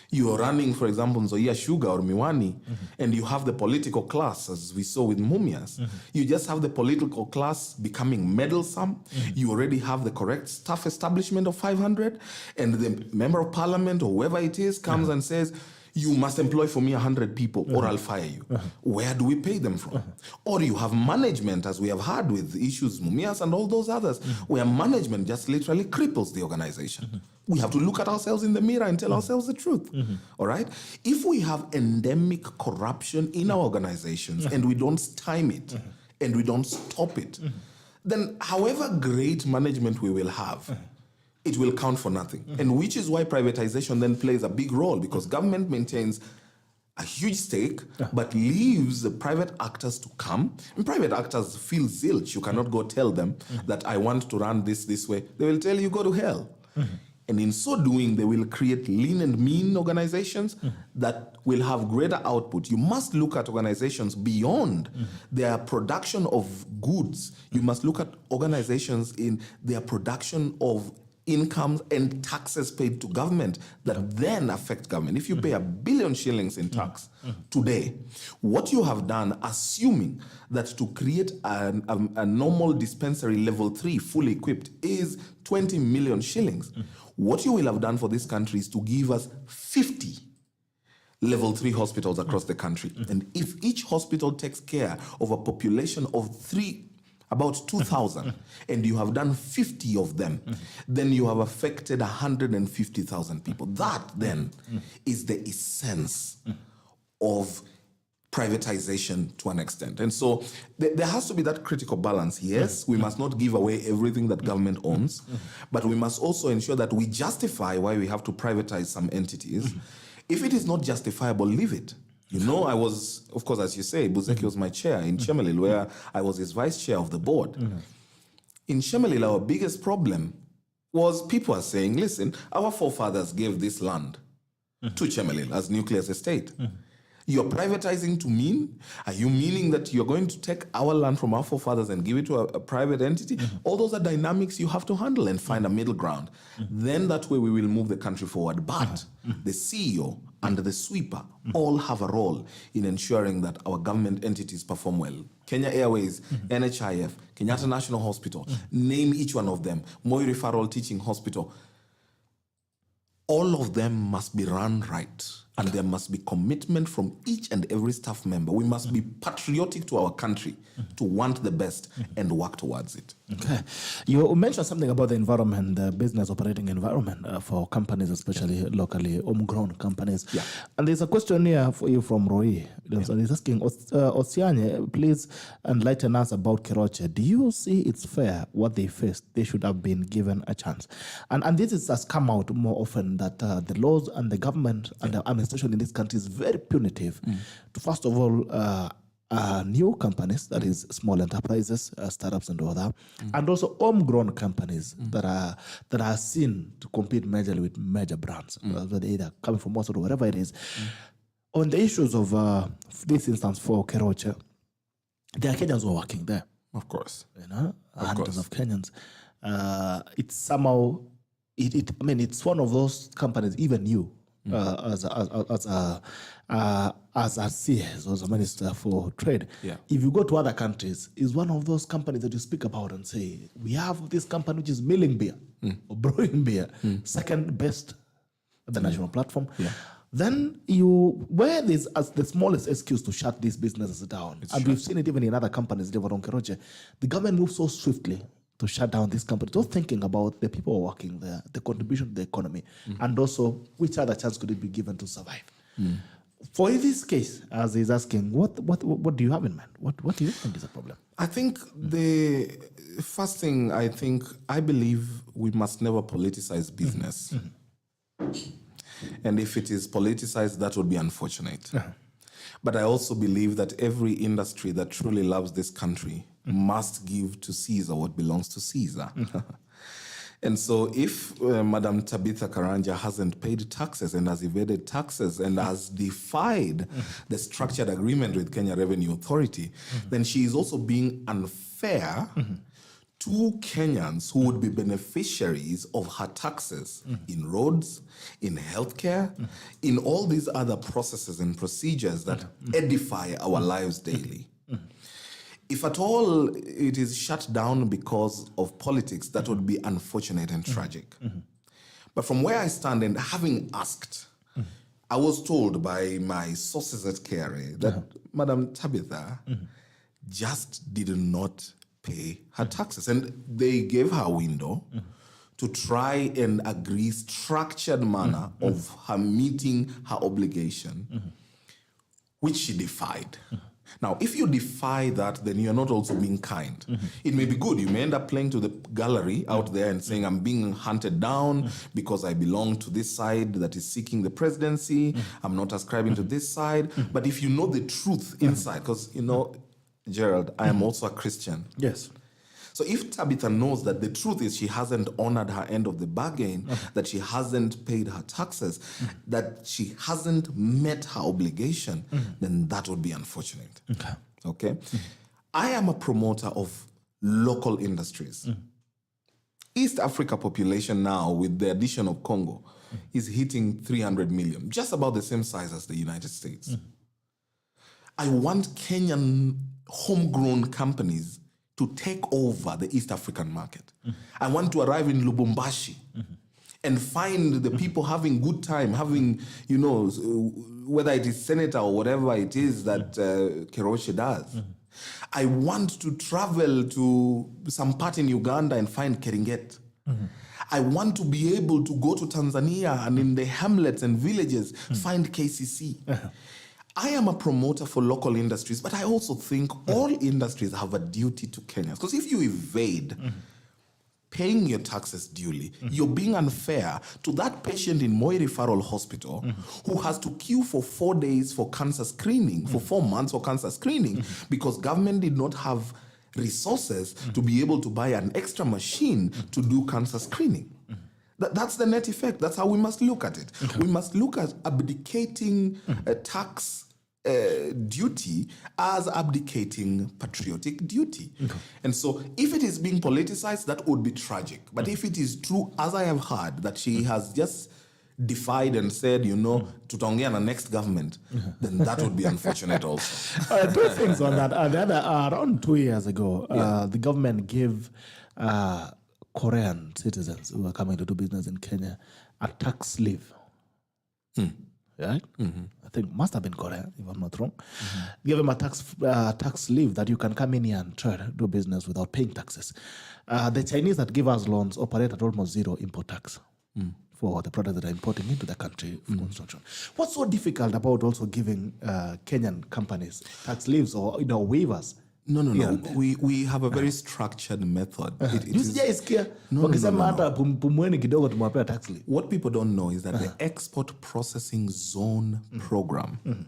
You are running, for example, Nzoia Sugar or Miwani, and you have the political class, as we saw with Mumias. You just have the political class becoming meddlesome. You already have the correct staff establishment of 500, and the member of parliament or whoever it is comes and says, you must employ for me 100 people or I'll fire you. Where do we pay them from? Or you have management, as we have had with issues, Mumias and all those others, where management just literally cripples the organization. We have to look at ourselves in the mirror and tell ourselves the truth. All right? If we have endemic corruption in our organizations and we don't stymie it and we don't stop it, then however great management we will have, it will count for nothing. And which is why privatization then plays a big role, because government maintains a huge stake, but leaves the private actors to come. And private actors feel zilch. You cannot go tell them that I want to run this way. They will tell you, go to hell. And in so doing, they will create lean and mean organizations that will have greater output. You must look at organizations beyond their production of goods. You must look at organizations in their production of incomes and taxes paid to government that then affect government. If you pay 1 billion shillings in tax today, what you have done, assuming that to create a normal dispensary level 3 fully equipped is 20 million shillings, what you will have done for this country is to give us 50 level 3 hospitals across the country. And if each hospital takes care of a population of about 2,000, and you have done 50 of them, then you have affected 150,000 people. That then is the essence of privatization to an extent. And so there has to be that critical balance. Yes, we must not give away everything that government owns, but we must also ensure that we justify why we have to privatize some entities. If it is not justifiable, leave it. You know, I was, of course, as you say, Buzeki was my chair in Chemelil, where I was his vice chair of the board. In Chemelil, our biggest problem was people are saying, listen, our forefathers gave this land to Chemelil as nucleus estate. You're privatizing to mean? Are you meaning that you're going to take our land from our forefathers and give it to a private entity? All those are dynamics you have to handle and find a middle ground. Then that way we will move the country forward. But the CEO and the sweeper all have a role in ensuring that our government entities perform well. Kenya Airways, NHIF, Kenyatta National Hospital, name each one of them, Moi Referral Teaching Hospital. All of them must be run right. And there must be commitment from each and every staff member. We must be patriotic to our country, to want the best and work towards it. Okay. You mentioned something about the environment, the business operating environment for companies, especially locally homegrown companies. And there's a question here for you from Roy. He's asking, OSIANY, please enlighten us about Keroche. Do you see it's fair what they faced? They should have been given a chance. And this has come out more often that the laws and the government and the administration in this country is very punitive to, first of all, new companies, that is small enterprises, startups and all that, and also homegrown companies that are seen to compete majorly with major brands, whether they either coming from Mosul or wherever it is. On the issues of this instance for Keroche, there are Kenyans who are working there. Of course. You know, hundreds of Kenyans. It's somehow, it's one of those companies, even you, as a CS or as a minister for trade, if you go to other countries, is one of those companies that you speak about and say, we have this company which is milling beer or brewing beer, second best at the national platform. Then you wear this as the smallest excuse to shut these businesses down. We've seen it even in other companies, Keroche. The government moves so swiftly to shut down this company, just thinking about the people working there, the contribution to the economy, and also which other chance could it be given to survive. For this case, as he's asking, what do you have in mind? What do you think is a problem? I think the first thing, I believe we must never politicize business. And if it is politicized, that would be unfortunate. But I also believe that every industry that truly loves this country must give to Caesar what belongs to Caesar. And so if Madam Tabitha Karanja hasn't paid taxes and has evaded taxes and has defied the structured agreement with Kenya Revenue Authority, then she is also being unfair 2 Kenyans who would be beneficiaries of her taxes in roads, in healthcare, in all these other processes and procedures that edify our lives daily. If at all it is shut down because of politics, that would be unfortunate and tragic. But from where I stand and having asked, I was told by my sources at KRA that Madam Tabitha just did not pay her taxes. And they gave her a window to try and agree structured manner of her meeting her obligation, which she defied. Now, if you defy that, then you're not also being kind. It may be good. You may end up playing to the gallery out there and saying, I'm being hunted down because I belong to this side that is seeking the presidency. I'm not ascribing to this side. But if you know the truth inside, because, you know, Gerald, I am also a Christian. Yes. So if Tabitha knows that the truth is she hasn't honored her end of the bargain, that she hasn't paid her taxes, that she hasn't met her obligation, then that would be unfortunate. Okay? I am a promoter of local industries. East Africa population now, with the addition of Congo, is hitting 300 million, just about the same size as the United States. I want Kenyan homegrown companies to take over the East African market. I want to arrive in Lubumbashi and find the people having good time, having, you know, whether it is senator or whatever it is that Keroche does. I want to travel to some part in Uganda and find Keringet. I want to be able to go to Tanzania and in the hamlets and villages find KCC. I am a promoter for local industries, but I also think all industries have a duty to Kenyans. Because if you evade paying your taxes duly, you're being unfair to that patient in Moi Referral Hospital who has to queue for 4 days for cancer screening, for 4 months for cancer screening, because government did not have resources to be able to buy an extra machine to do cancer screening. That's the net effect. That's how we must look at it. We must look at abdicating tax duty as abdicating patriotic duty. And so if it is being politicized, that would be tragic. But if it is true, as I have heard, that she has just defied and said, you know, tutaongea na next government, then that would be unfortunate also. 2 things on that. The other, around 2 years ago, the government gave Korean citizens who are coming to do business in Kenya a tax leave. Right? I think must have been Korea, if I'm not wrong. Give them a tax leave that you can come in here and try to do business without paying taxes. The Chinese that give us loans operate at almost zero import tax for the products that are importing into the country for construction. What's so difficult about also giving Kenyan companies tax leaves or waivers? No. We have a very structured method. What people don't know is that the Export Processing Zone program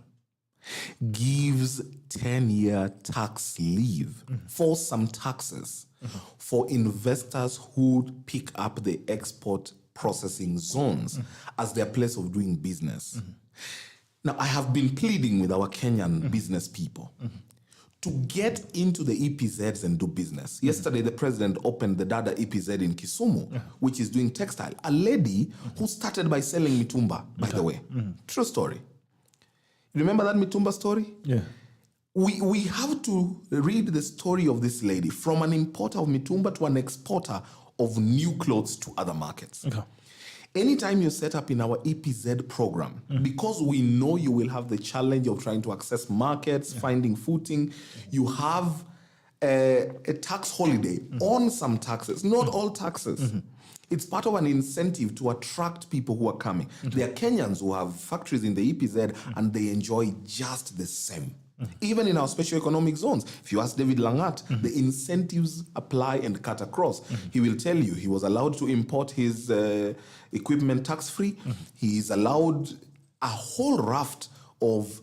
gives 10-year tax leave for some taxes for investors who pick up the export processing zones as their place of doing business. Now, I have been pleading with our Kenyan business people to get into the EPZs and do business. Yesterday, the president opened the Dada EPZ in Kisumu, which is doing textile. A lady who started by selling mitumba, by the way. True story. You remember that mitumba story? Yeah. We have to read the story of this lady from an importer of mitumba to an exporter of new clothes to other markets. Anytime you set up in our EPZ program, because we know you will have the challenge of trying to access markets, finding footing, you have a tax holiday on some taxes, not all taxes. It's part of an incentive to attract people who are coming. There are Kenyans who have factories in the EPZ and they enjoy just the same. Even in our special economic zones, if you ask David Langat, the incentives apply and cut across. He will tell you he was allowed to import his equipment tax-free. He is allowed a whole raft of,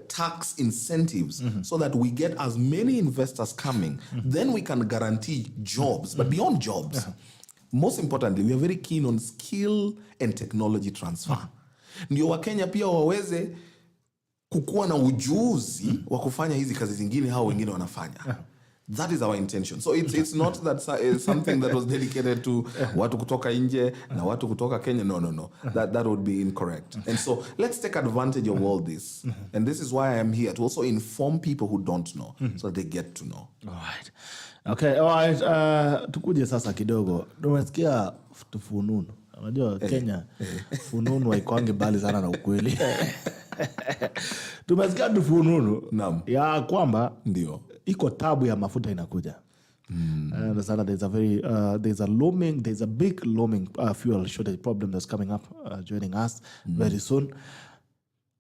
tax incentives so that we get as many investors coming. Then we can guarantee jobs. But beyond jobs, most importantly, we are very keen on skill and technology transfer. Ndio Wakenya pia waweze kukuwa na ujuzi wa kufanya hizi kazi zingine hao wengine wanafanya. That is our intention. So it's not that it's something that was dedicated to watu kutoka nje na watu kutoka Kenya. No. That would be incorrect. And so let's take advantage of all this. And this is why I am here, to also inform people who don't know, so that they get to know. All right. Okay, all right. Tukuje sasa kidogo. Tumesikia fununu. Unajua Kenya fununu haikwangi mbali sana na ukweli. Tumesikia fununu ya kwamba ndio iko tabu ya mafuta inakuja. Understand that there's a big looming fuel shortage problem that's coming up joining us very soon.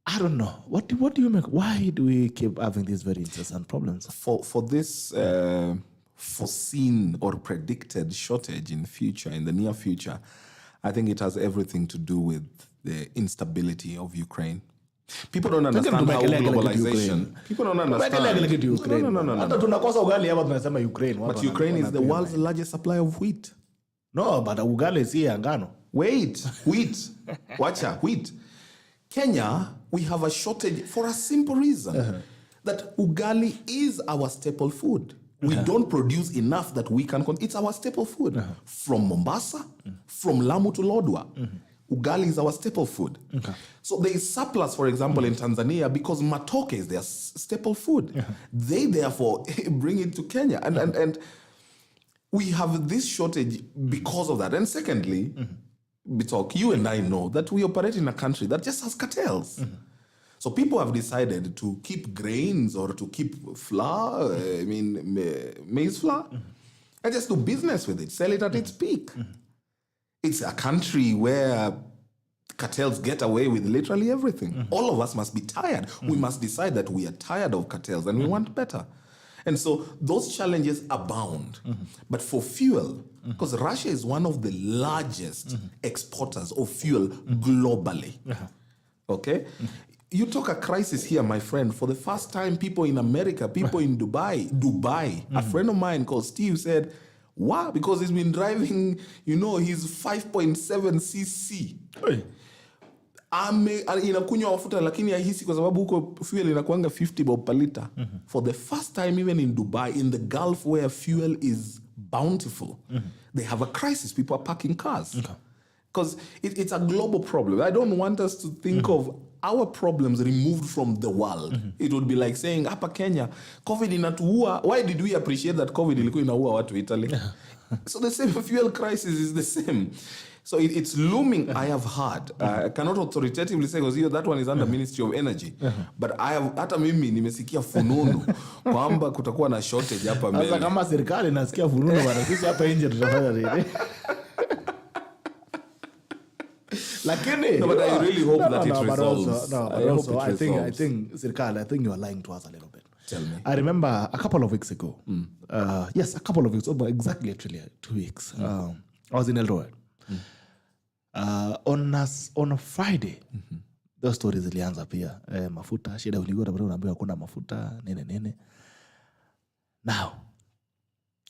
I don't know. What do you make? Why do we keep having these very incessant problems? For this foreseen or predicted shortage in the near future, I think it has everything to do with the instability of Ukraine. People don't understand how globalization. People don't understand. No. But Ukraine is the world's largest supplier of wheat. No, but ugali is ngano. Wait. Wacha, wheat. Kenya, we have a shortage for a simple reason. That ugali is our staple food. We don't produce enough that we can... It's our staple food. From Mombasa, from Lamu to Lodwar. Ugali is our staple food. So there is surplus, for example, in Tanzania because matoke is their staple food. They therefore bring it to Kenya. And we have this shortage because of that. And secondly, you and I know that we operate in a country that just has cartels. So people have decided to keep grains or to keep flour, maize flour, and just do business with it, sell it at its peak. It's a country where cartels get away with literally everything. All of us must be tired. We must decide that we are tired of cartels and we want better. And so those challenges abound. But for fuel, because Russia is one of the largest exporters of fuel globally. Okay? You talk a crisis here, my friend. For the first time, people in America, people in Dubai, a friend of mine called Steve said, why? Because he's been driving, his 5.7 cc. Inakunywa mafuta lakini haihisi kwa sababu huko fuel inakuanga 50 bob per liter. For the first time, even in Dubai, in the Gulf where fuel is bountiful, they have a crisis. People are parking cars. Because it's a global problem. I don't want us to think of our problems removed from the world. It would be like saying, hapa Kenya, COVID inatuua. Why did we appreciate that COVID ilikuwa inaua watu Italy? So the same fuel crisis is the same. So it's looming. I have heard. I cannot authoritatively say because that one is under Ministry of Energy. But I have, hata mimi nimesikia fununu kwamba kutakuwa na shortage hapa mbele. Sasa kama serikali nasikia fununu bwana, sisi hapa nje tutafanya nini? No, but I really hope that it resolves. I think Sirkal, I think you are lying to us a little bit. Tell me. I remember a couple of weeks ago. Yes, a couple of weeks, exactly actually 2 weeks. I was in Eldoret. On a Friday, those stories zilianza pia. Mafuta, shida uligora bado unaambiwa hakuna mafuta, nene. Now,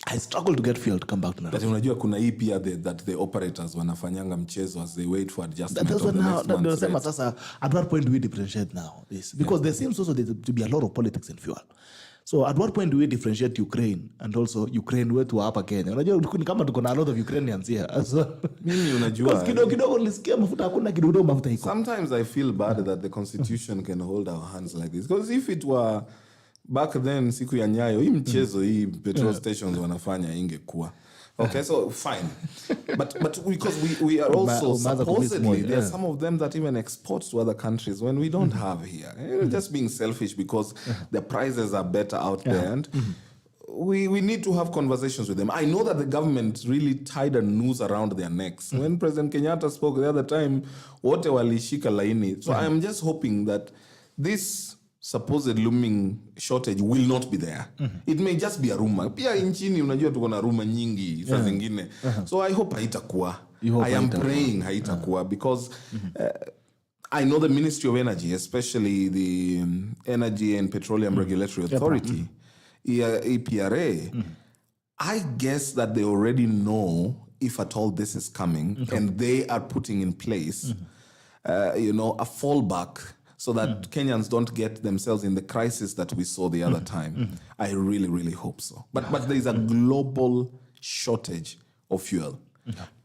I struggle to get fuel to come back to Nairobi. But unajua kuna hii pia that the operators wanafanyanga mchezo as they wait for adjustment of the next month's rates. Sasa, at what point do we differentiate now? This? Because there seems also to be a lot of politics in fuel. So at what point do we differentiate Ukraine and also Ukraine wetu hapa Kenya? Unajua kama tuko na a lot of Ukrainians here. So, mimi unajua. Kidogo nilisikia mafuta hakuna kidogo mafuta iko. Sometimes I feel bad that the constitution can hold our hands like this. Because if it were back then siku ya Nyayo, hii mchezo hii petrol stations wanafanya ingekuwa. Okay, so fine. But because we are also supposedly, there are some of them that even export to other countries when we don't have here. You're just being selfish because the prices are better out there. And we need to have conversations with them. I know that the government really tied a noose around their necks. When President Kenyatta spoke the other time, wote walishika laini. So I am just hoping that this supposed looming shortage will not be there. It may just be a rumor. Pia nchini unajua tuko na rumor nyingi saa zingine. So I hope haitakuwa. I am praying haitakuwa because I know the Ministry of Energy, especially the Energy and Petroleum Regulatory Authority, EPRA, I guess that they already know if at all this is coming and they are putting in place, a fallback so that Kenyans don't get themselves in the crisis that we saw the other time. I really, really hope so. But there is a global shortage of fuel,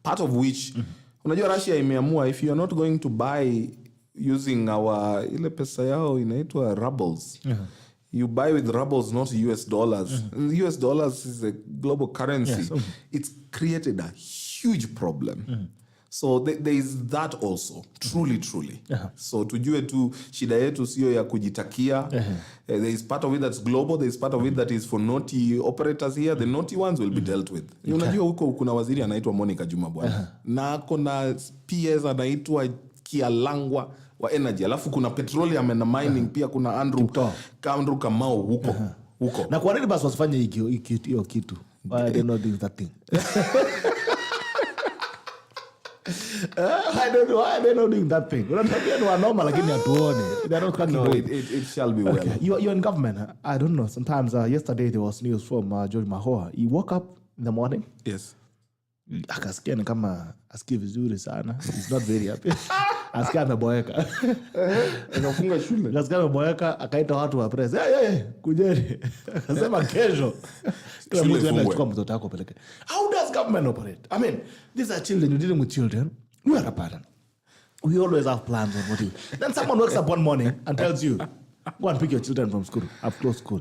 part of which, unajua Russia imeamua, if you are not going to buy using our ile pesa yao inaitwa rubles, you buy with rubles, not US dollars. US dollars is a global currency. Yes. It's created a huge problem. So there is that also, truly. So tujue tu shida yetu sio ya kujitakia. There is part of it that's global, there is part of it that is for naughty operators here. The naughty ones will be dealt with. Unajua huko kuna waziri anaitwa Monica Juma bwana. Na kuna PS anaitwa Kialangwa wa energy. Alafu kuna petroleum and mining pia kuna Andrew Kamau huko. Na kwa nini basi wasifanye hiyo kitu? Why they not doing that thing? I don't know why they're not doing that thing. It shall be well. Okay. You're in government. I don't know. Sometimes yesterday there was news from George Mahoa. He woke up in the morning. Yes. Akasikia ni kama asikii vizuri sana. He's not very happy. Asikia ameboeka. Akafunga shule. Asikia ameboeka, akaita watu wa press. Kujeni. Akasema kesho. Kila mtu anachukua mtoto wako peleke. How does government operate? I mean, these are children. You're dealing with children. You are a parent. We always have plans on what you... Then someone wakes up one morning and tells you, go and pick your children from school. I've closed school.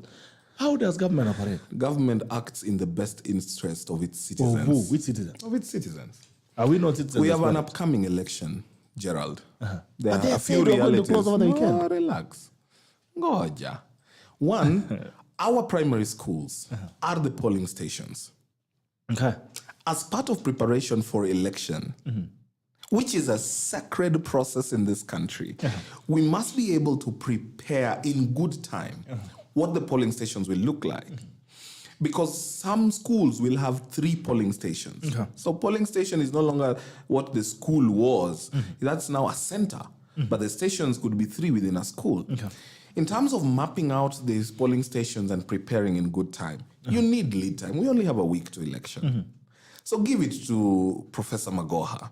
How does government operate? Government acts in the best interest of its citizens. Of who? Which citizens? Of its citizens. Are we not citizens? We have an upcoming election, Gerald. There are a few realities. To close over the weekend. Relax. Ngoja. One, our primary schools are the polling stations. Okay. As part of preparation for election, which is a sacred process in this country, we must be able to prepare in good time what the polling stations will look like. Because some schools will have 3 polling stations. So polling station is no longer what the school was. That's now a center. But the stations could be 3 within a school. In terms of mapping out these polling stations and preparing in good time, you need lead time. We only have a week to election. So give it to Professor Magoha.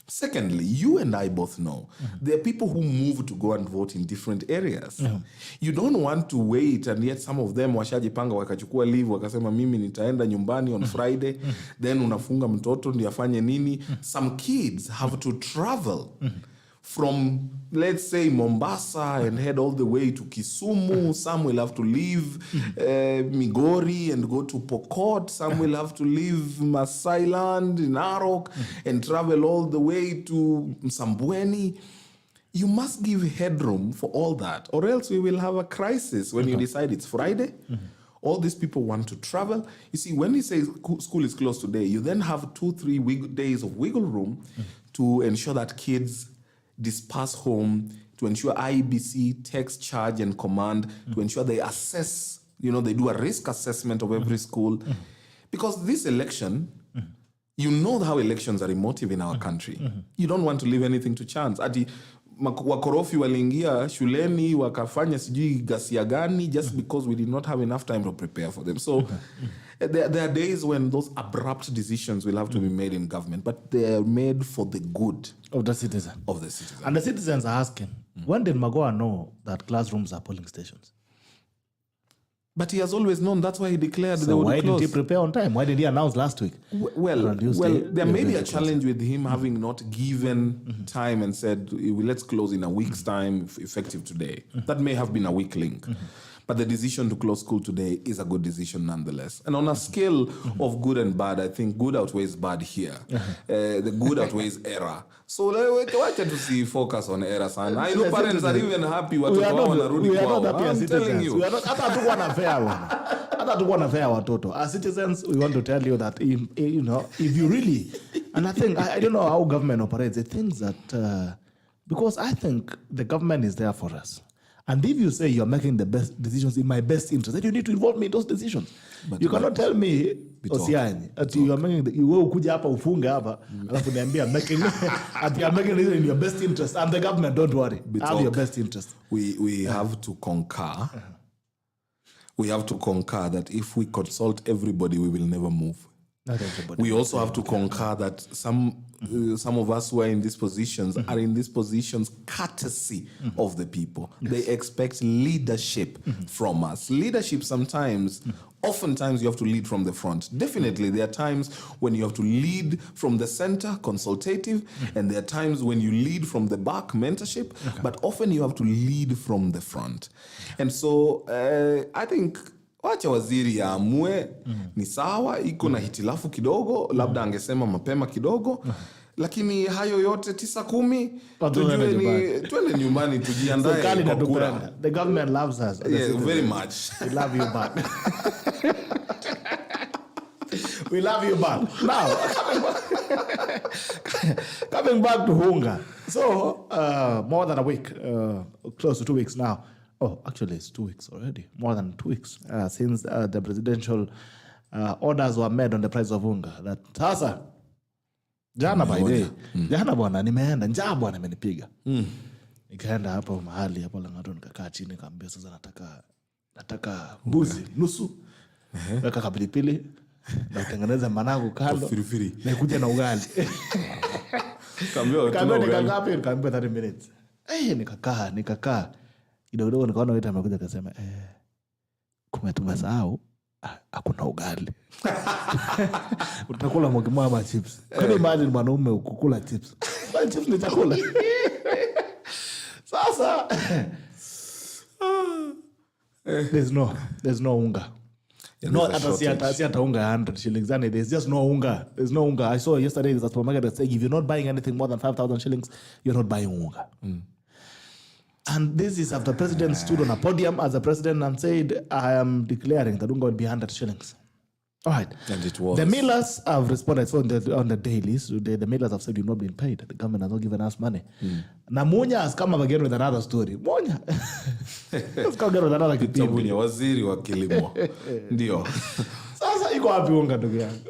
Secondly, you and I both know there are people who move to go and vote in different areas. You don't want to wait and yet some of them washajipanga wakachukua leave wakasema mimi nitaenda nyumbani on Friday, then unafunga mtoto ndio afanye nini. Some kids have to travel from, let's say, Mombasa and head all the way to Kisumu. Some will have to leave Migori and go to Pokot. Some will have to leave Masai Land in Narok and travel all the way to Msambweni. You must give headroom for all that, or else we will have a crisis when you decide it's Friday. All these people want to travel. You see, when you say school is closed today, you then have 2-3 days of wiggle room to ensure that kids disperse home, to ensure IBC takes charge and command, to ensure they assess, they do a risk assessment of every school. Because this election, you know how elections are emotive in our country. You don't want to leave anything to chance. Ati wakorofi waliingia shuleni wakafanya sijui ghasia gani just because we did not have enough time to prepare for them. So there are days when those abrupt decisions will have to be made in government, but they are made for the good of the citizen. And the citizens are asking, when did Magoha know that classrooms are polling stations? But he has always known. That's why he declared they would close. Why didn't he prepare on time? Why did he announce last week? Well, there may be a challenge with him having not given time and said, let's close in a week's time, effective today. That may have been a weak link. But the decision to close school today is a good decision nonetheless. And on a scale of good and bad, I think good outweighs bad here. The good outweighs error. So why can't we focus on error, son? I know parents are even happy what we are not happy as telling you. We are not watoto. As citizens, we want to tell you that if you really, and I think I don't know how government operates. The things that because I think the government is there for us. And if you say you're making the best decisions in my best interest, then you need to involve me in those decisions. You cannot tell me, OSIANY, that you are making, you will kuja hapa ufunge hapa, alafu niambia you're making it in your best interest. And the government, don't worry, have your best interest. We have to concur. We have to concur that if we consult everybody, we will never move. We also have to concur that some of us who are in these positions are in these positions courtesy of the people. Yes. They expect leadership from us. Leadership oftentimes you have to lead from the front. Definitely, there are times when you have to lead from the center, consultative, and there are times when you lead from the back, mentorship, but often you have to lead from the front. And so I think wacha waziri aamue ni sawa, iko na hitilafu kidogo, labda angesema mapema kidogo, lakini hayo yote 9-10 tujue ni twende nyumbani tujiandae kwa kura. The government loves us. Yeah, very much. We love you back. We love you back. Now, coming back to hunger. So, more than a week, close to 2 weeks now. Oh, actually, it's 2 weeks already. More than 2 weeks since the presidential orders were made on the price of hunger. That sasa jana by day, jana bwana nimeenda njaa bwana imenipiga. Nikaenda hapo mahali hapo Lang'ato nikakaa chini nikamwambia sasa nataka mbuzi nusu. Weka kapilipili na kutengeneza managu kando. Na kuja na ugali. Kaambia 30 minutes. Nikakaa. Kidogo nikaona wita amekuja akasema tumesahau hakuna ugali. Utakula mkimwa chips. Can you imagine mwanaume ukukula chips? Chips ni chakula. Sasa there's no hunger. No, hata unga 100 shillings. And there's just no hunger. There's no hunger. I saw yesterday the supermarket that saying if you're not buying anything more than 5,000 shillings, you're not buying hunger. And this is after President stood on a podium as a president and said, I am declaring that unga will be 100 shillings. All right. And it was. The millers have responded. So on the dailies, the millers have said we've not been paid. The government has not given us money. Now Munya has come up again with another story. Munya. Let's come again with another kipibu. Waziri wa kilimo. Ndio. Sasa iko wapi unga ndugu yangu?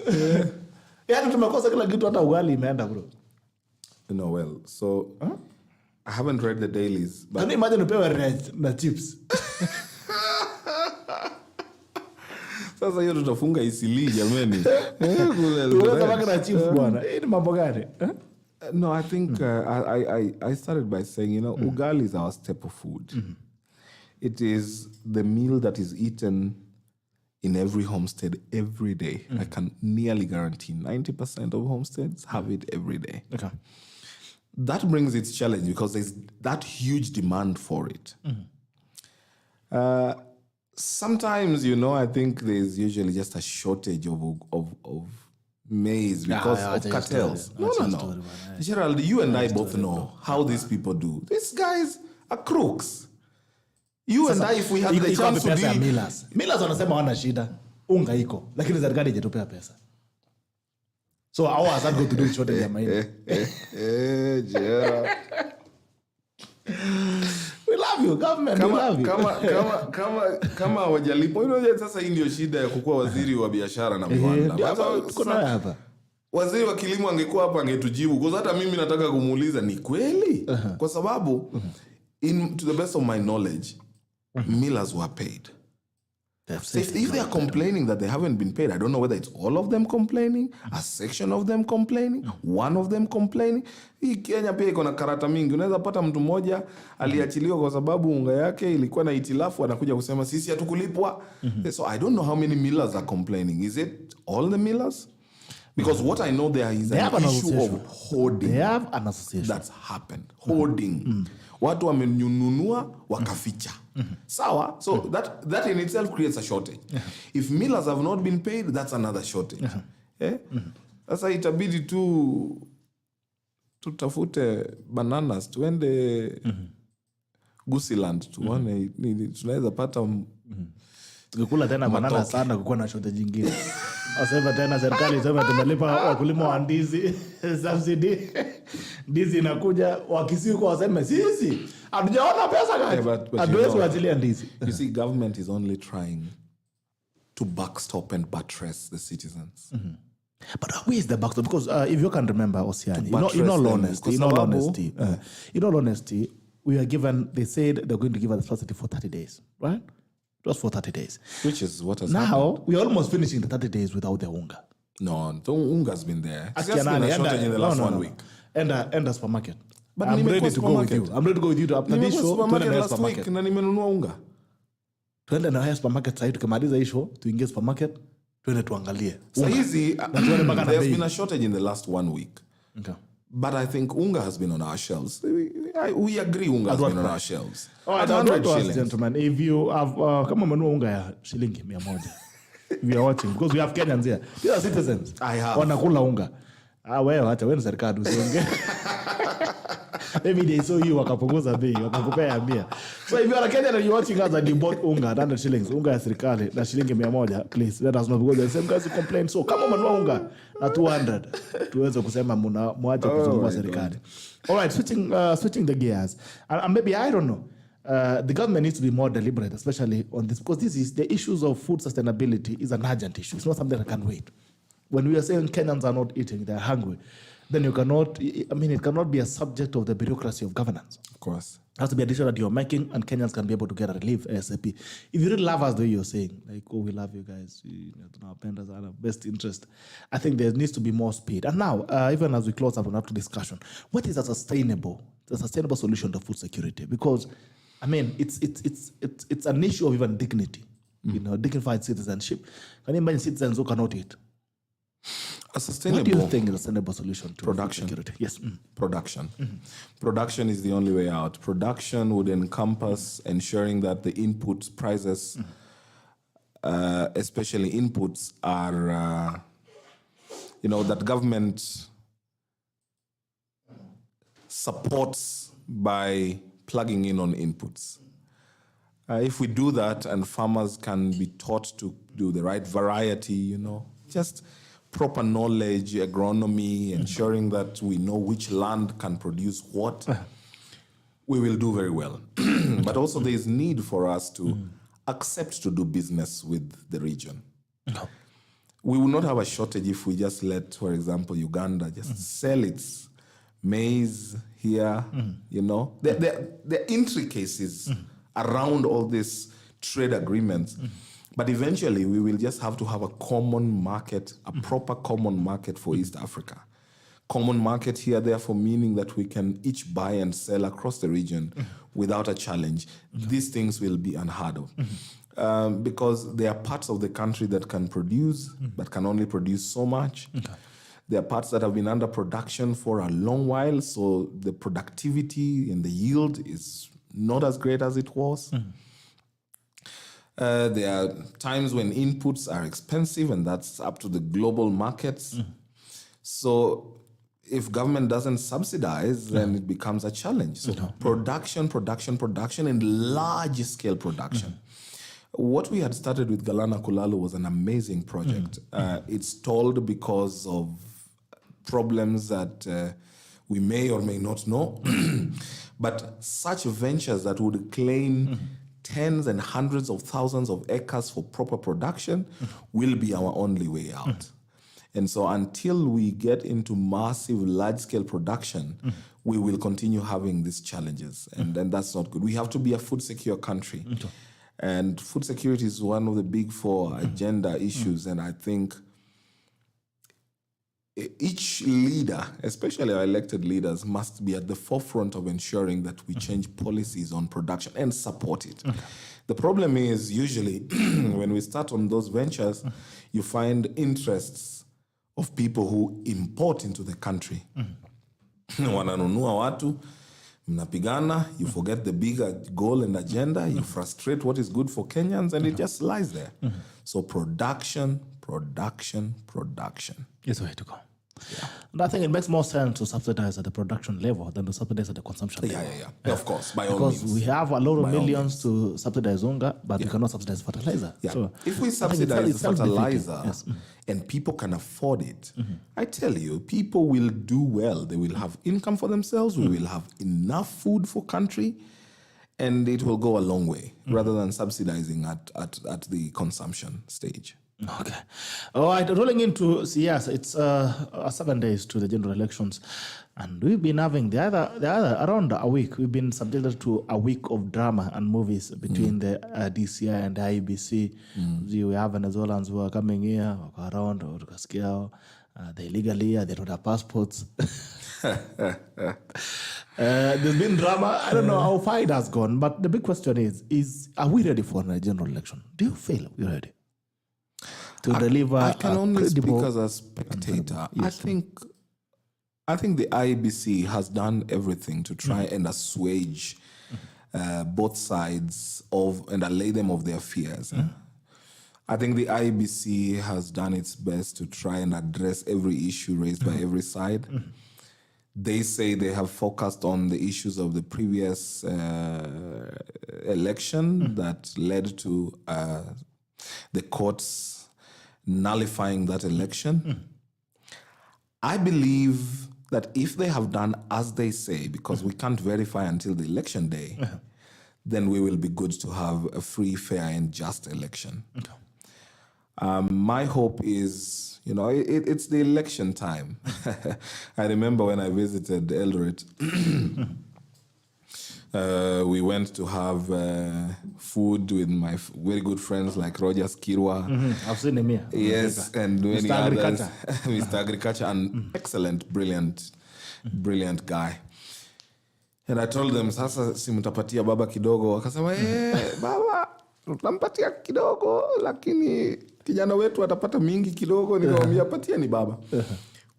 Yaani tumekosa kila kitu hata ugali imeenda bro. No, well, so I haven't read the dailies. But... Can you imagine upewe ranch na chips? Sasa hiyo tutafunga isili jameni. Tuweza baki na chips bwana. Hii ni mambo gani? No, I think I started by saying, ugali is our staple food. It is the meal that is eaten in every homestead every day. I can nearly guarantee 90% of homesteads have it every day. Okay. That brings its challenge because there's that huge demand for it. Sometimes, I think there's usually just a shortage of maize because of cartels. No. Gerald, you and I both know how these people do. These guys are crooks. You and I, if we had the chance to deal... Millers wanasema wana shida. Unga iko. Lakini serikali hajatupea pesa. So how has that got to do with shortage of money? Gerald. We love you, government. We love you. Kama wajalipo. Sasa hii ndio shida ya kukuwa waziri wa biashara na viwanda. Kuna hapa. Waziri wa kilimo angekuwa hapa angetujibu. Kwa hata mimi nataka kumuuliza ni kweli? Kwa sababu to the best of my knowledge, millers were paid. So if they are complaining that they haven't been paid, I don't know whether it's all of them complaining, a section of them complaining, one of them complaining. Hii Kenya pia iko na karata mingi. Unaweza pata mtu mmoja aliachiliwa kwa sababu unga yake ilikuwa na hitilafu, anakuja kusema sisi hatukulipwa. So I don't know how many millers are complaining. Is it all the millers? Because what I know there is an issue of hoarding. They have an association. That's happened. Hoarding. Watu wamenunua wakaficha. Sawa? So that in itself creates a shortage. If millers have not been paid, that's another shortage. Sasa itabidi tutafute bananas tuende Gusiland tuone tunaweza pata tukikula tena banana sana kukuwa na shortage nyingine. Asema tena serikali sema tumelipa wakulima wa ndizi subsidy. Ndizi inakuja wakisiku waseme sisi hatujaona pesa gani. Hatuwezi kuachilia ndizi. You see, government is only trying to backstop and buttress the citizens. But where is the backstop? Because if you can remember, OSIANY, in all honesty, we were given, they said they're going to give us subsidy for 30 days, right? It was for 30 days. Which is what has happened. Now, we're almost finishing the 30 days without the hunger. No, unga's been there. It's just been a shortage in the last 1 week. And a supermarket. But I'm ready to go with you. I'm ready to go with you to after this show. Supermarket last week na nimenunua unga. Tuende na haya supermarket sasa tukimaliza hii show, tuingie supermarket, tuende tuangalie. So easy. There's been a shortage in the last 1 week. Okay. But I think unga has been on our shelves. We agree unga has been on our shelves. Oh, at 100 shillings. Gentlemen, if you have, kama umenunua unga ya shilingi 100. If you are watching, because we have Kenyans here. These are citizens. I have. Wanakula unga. Wewe hata wewe ni serikali usiongee. Maybe they saw you wakapunguza bei, wakakupea 100. So if you are a Kenyan and you're watching us and you bought unga at 100 shillings, unga ya serikali na shilingi 100, please let us know, because the same guys who complain. So kama umenunua unga na 200, tuweze kusema mwache kuzungumza serikali. All right, switching the gears. And maybe I don't know. The government needs to be more deliberate, especially on this, because the issues of food sustainability is an urgent issue. It's not something that can wait. When we are saying Kenyans are not eating, they're hungry, then it cannot be a subject of the bureaucracy of governance. Of course. It has to be a decision that you're making, and Kenyans can be able to get a relief ASAP. If you really love us the way you're saying, like, oh, we love you guys, our vendors are our best interest, I think there needs to be more speed. And now, even as we close up on after discussion, what is a sustainable solution to food security? Because, it's an issue of even dignity, dignified citizenship. Can you imagine citizens who cannot eat? What do you think is a sustainable solution to production? Food security? Yes. Production. Mm-hmm. Production is the only way out. Production would encompass ensuring that the input prices, especially inputs, are, that government supports by plugging in on inputs. If we do that, and farmers can be taught to do the right variety, just proper knowledge, agronomy, ensuring that we know which land can produce what, we will do very well. But also there is need for us to accept to do business with the region. We will not have a shortage if we just let, for example, Uganda just sell its maize here, There are intricacies around all these trade agreements. But eventually, we will just have to have a common market, a proper common market for East Africa. Common market here, therefore, meaning that we can each buy and sell across the region without a challenge. These things will be unheard of. Because there are parts of the country that can produce, but can only produce so much. There are parts that have been under production for a long while, so the productivity and the yield is not as great as it was. There are times when inputs are expensive, and that's up to the global markets. So if government doesn't subsidize, then it becomes a challenge. So production, and large-scale production. What we had started with Galana Kulalu was an amazing project. It stalled because of problems that we may or may not know. But such ventures that would claim tens and hundreds of thousands of acres for proper production will be our only way out. And so until we get into massive, large-scale production, we will continue having these challenges. And then that's not good. We have to be a food-secure country. And food security is one of the big four agenda issues. And I think each leader, especially our elected leaders, must be at the forefront of ensuring that we change policies on production and support it. The problem is usually when we start on those ventures, you find interests of people who import into the country. Wananunua watu, mnapigana, you forget the bigger goal and agenda, you frustrate what is good for Kenyans, and it just lies there. So production. It's the way to go. Yeah. And I think it makes more sense to subsidize at the production level than to subsidize at the consumption level. Yeah. Of course, by all means. Because we have a lot of millions to subsidize unga, but we cannot subsidize fertilizer. Yeah. So if we subsidize fertilizer and people can afford it, I tell you, people will do well. They will have income for themselves. We will have enough food for country, and it will go a long way rather than subsidizing at the consumption stage. Okay. All right, rolling into yes, it's 7 days to the general elections, and we've been having the other around a week. We've been subjected to a week of drama and movies between the DCI and the IEBC. We have Venezuelans who are coming here, walk around, or they illegally here, they don't have passports. There's been drama. I don't know how far it has gone, but the big question is are we ready for a general election? Do you feel we're ready to deliver? I can only speak as a spectator. Yes, I think the IEBC has done everything to try and assuage both sides and allay them of their fears. I think the IEBC has done its best to try and address every issue raised by every side. They say they have focused on the issues of the previous election that led to the courts nullifying that election. I believe that if they have done as they say, because we can't verify until the election day, then we will be good to have a free, fair, and just election. My hope is, it's the election time. I remember when I visited Eldoret, we went to have food with my very good friends like Roger Skirwa. I've seen him here. Yes, and many others. Mr. Agriculture, an excellent, brilliant guy. And I told them, sasa simutapatia baba kidogo. Akasema, baba, tutampatia kidogo, lakini kijana wetu atapata mingi kidogo. Nikamwambia, patia ni baba.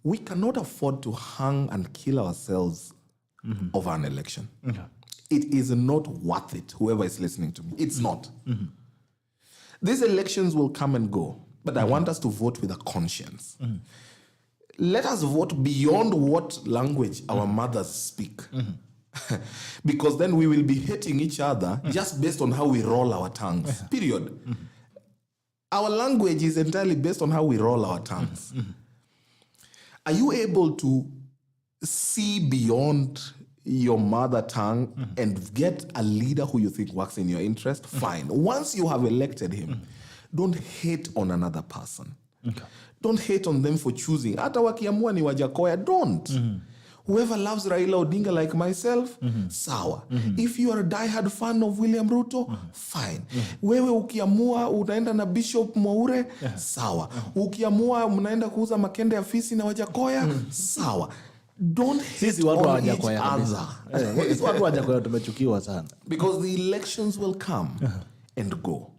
We cannot afford to hang and kill ourselves over an election. It is not worth it, whoever is listening to me. It's not. These elections will come and go, but I want us to vote with a conscience. Let us vote beyond what language our mothers speak. Because then we will be hating each other just based on how we roll our tongues. Period. Our language is entirely based on how we roll our tongues. Are you able to see beyond your mother tongue and get a leader who you think works in your interest? Fine. Once you have elected him, don't hate on another person. Don't hate on them for choosing. Hata wakiamua ni Wajakoya, don't. Whoever loves Raila Odinga like myself, sawa. If you are a diehard fan of William Ruto, fine. Wewe ukiamua unaenda na Bishop Mwaure, sawa. Ukiamua mnaenda kuuza makende ya fisi na Wajakoya, sawa. Don't hate on each other. Because the elections will come and go.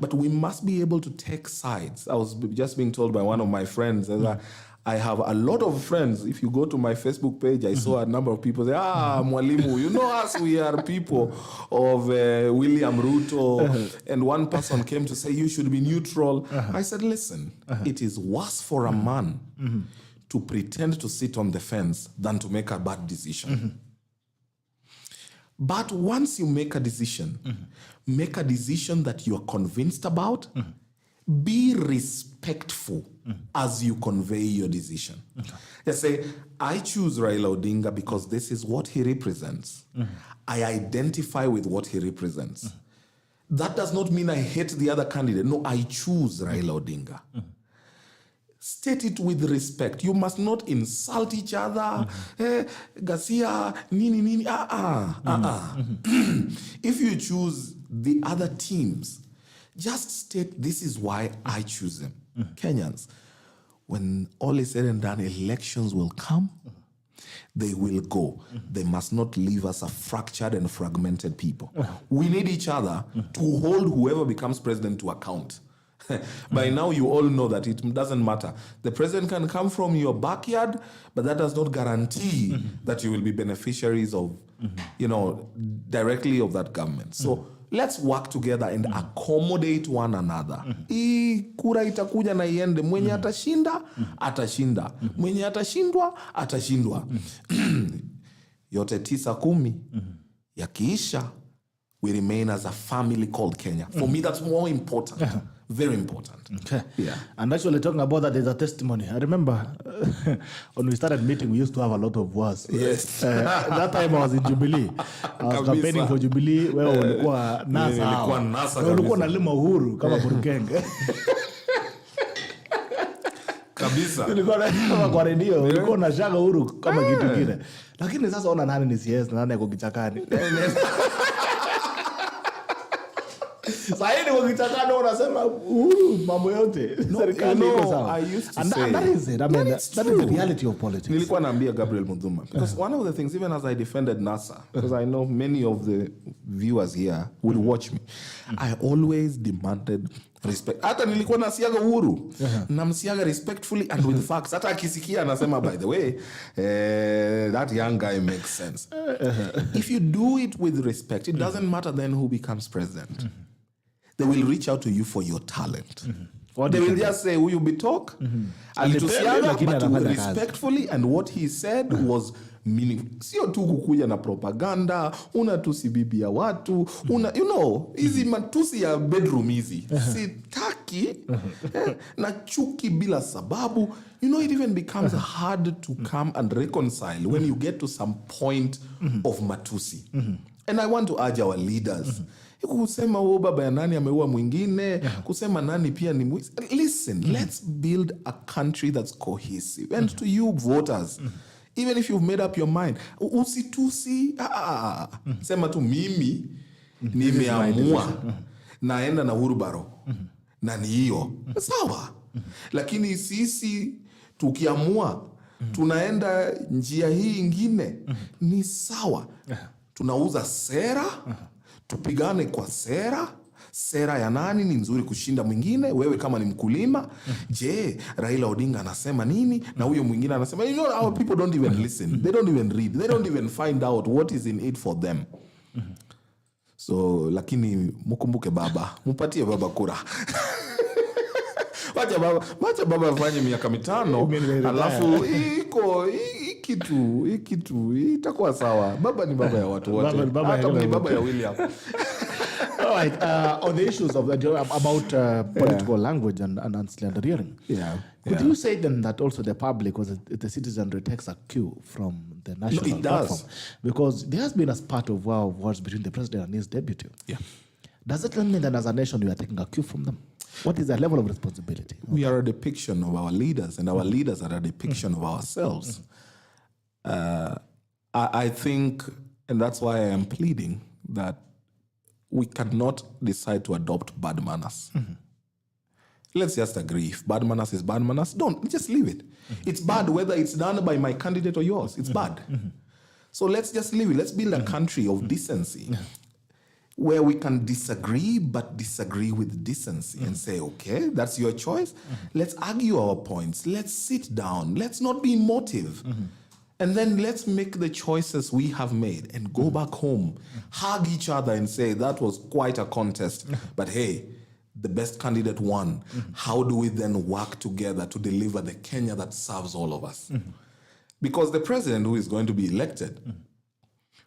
But we must be able to take sides. I was just being told by one of my friends that I have a lot of friends. If you go to my Facebook page, I saw a number of people say, Mwalimu, you know us, we are people of William Ruto. And one person came to say, you should be neutral. I said, listen, it is worse for a man to pretend to sit on the fence than to make a bad decision. But once you make a decision that you are convinced about, be respectful as you convey your decision. Just say, I choose Raila Odinga because this is what he represents. I identify with what he represents. That does not mean I hate the other candidate. No, I choose Raila Odinga. State it with respect. You must not insult each other. Garcia, nini. If you choose the other teams, just state, this is why I choose them. Kenyans, when all is said and done, elections will come. They will go. They must not leave us a fractured and fragmented people. We need each other to hold whoever becomes president to account. By now, you all know that it doesn't matter. The president can come from your backyard, but that does not guarantee that you will be beneficiaries of, directly of that government. So let's work together and accommodate one another. Hii kura itakuja na iende. Mwenye atashinda, atashinda. Mwenye atashindwa, atashindwa. Yote 9-10. Yakiisha, we remain as a family called Kenya. For me, that's more important. Very important. Okay. Yeah. And actually talking about that, there's a testimony. I remember when we started meeting, we used to have a lot of wars. Yes. That time I was in Jubilee. I was campaigning for Jubilee. Where ulikuwa NASA. Ulikuwa nalima uhuru kama Burukenge. Kabisa. Nilikuwa nasema kwa redio, ulikuwa unashanga Uhuru kama kitu kingine. Lakini sasa ona nani ni CS na nani yako kichakani. Sasa kwa kichakani unasema mambo yote serikali iko sawa. And that is it. I mean, that is the reality of politics. Nilikuwa naambia Gabriel Mudhuma because one of the things, even as I defended NASA, because I know many of the viewers here will watch me, I always demanded respect. Hata nilikuwa nasiaga Uhuru namsiaga respectfully and with facts. Hata akisikia anasema, by the way, that young guy makes sense. If you do it with respect, it doesn't matter then who becomes president. They will reach out to you for your talent. They will just say, will you be talk? Alitusiaga, but respectfully, and what he said was meaningful. Sio tu kukuja na propaganda, unatusi bibi ya watu, you know, hizi matusi ya bedroom hizi. Sitaki, na chuki bila sababu. You know, it even becomes hard to come and reconcile when you get to some point of matusi. And I want to urge our leaders, kusema baba ya nani ameua mwingine, kusema nani pia ni mwizi. Listen, let's build a country that's cohesive. And to you voters, even if you've made up your mind, usitusi, sema tu mimi nimeamua naenda na Hurubaro na ni hiyo sawa. Lakini sisi tukiamua tunaenda njia hii ingine ni sawa. Tunauza sera, tupigane kwa sera. Sera ya nani ni nzuri kushinda mwingine? Wewe kama ni mkulima, je, Raila Odinga anasema nini? Na huyo mwingine anasema, you know, our people don't even listen. They don't even read. They don't even find out what is in it for them. So, lakini mkumbuke baba. Mupatie baba kura. Wacha baba afanye miaka 5, alafu kitu itakuwa sawa. Baba ni baba ya watu wote. Hata ni baba ya William. All right, on the issues of about political language and slandering. Could you say then that also the public or the citizenry takes a cue from the national platform? Because there has been a spat of words between the president and his deputy. Does it mean that as a nation we are taking a cue from them? What is the level of responsibility? We are a depiction of our leaders, and our leaders are a depiction of ourselves. I think, and that's why I am pleading, that we cannot decide to adopt bad manners. Let's just agree. If bad manners is bad manners, don't. Just leave it. It's bad whether it's done by my candidate or yours. It's bad. So let's just leave it. Let's build a country of decency where we can disagree, but disagree with decency and say, okay, that's your choice. Let's argue our points. Let's sit down. Let's not be emotive. And then let's make the choices we have made and go back home, hug each other and say, that was quite a contest. But hey, the best candidate won. How do we then work together to deliver the Kenya that serves all of us? Because the president who is going to be elected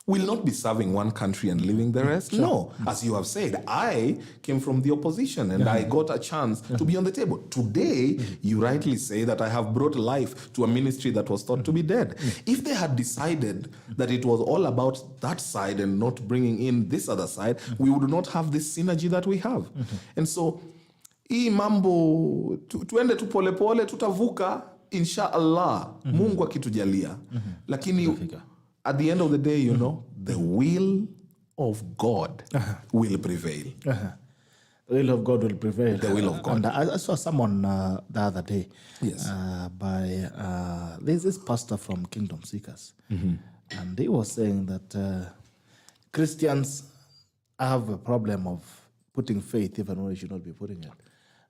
will not be serving one country and leaving the rest. No, as you have said, I came from the opposition and I got a chance to be on the table. Today, you rightly say that I have brought life to a ministry that was thought to be dead. If they had decided that it was all about that side and not bringing in this other side, we would not have this synergy that we have. And so, hii mambo, tuende tu pole pole, tutavuka, insha Allah, Mungu akitujalia. Lakini, at the end of the day, you know, the will of God will prevail. The will of God will prevail. The will of God. And I saw someone the other day there's this pastor from Kingdom Seekers. And he was saying that Christians have a problem of putting faith even when you should not be putting it.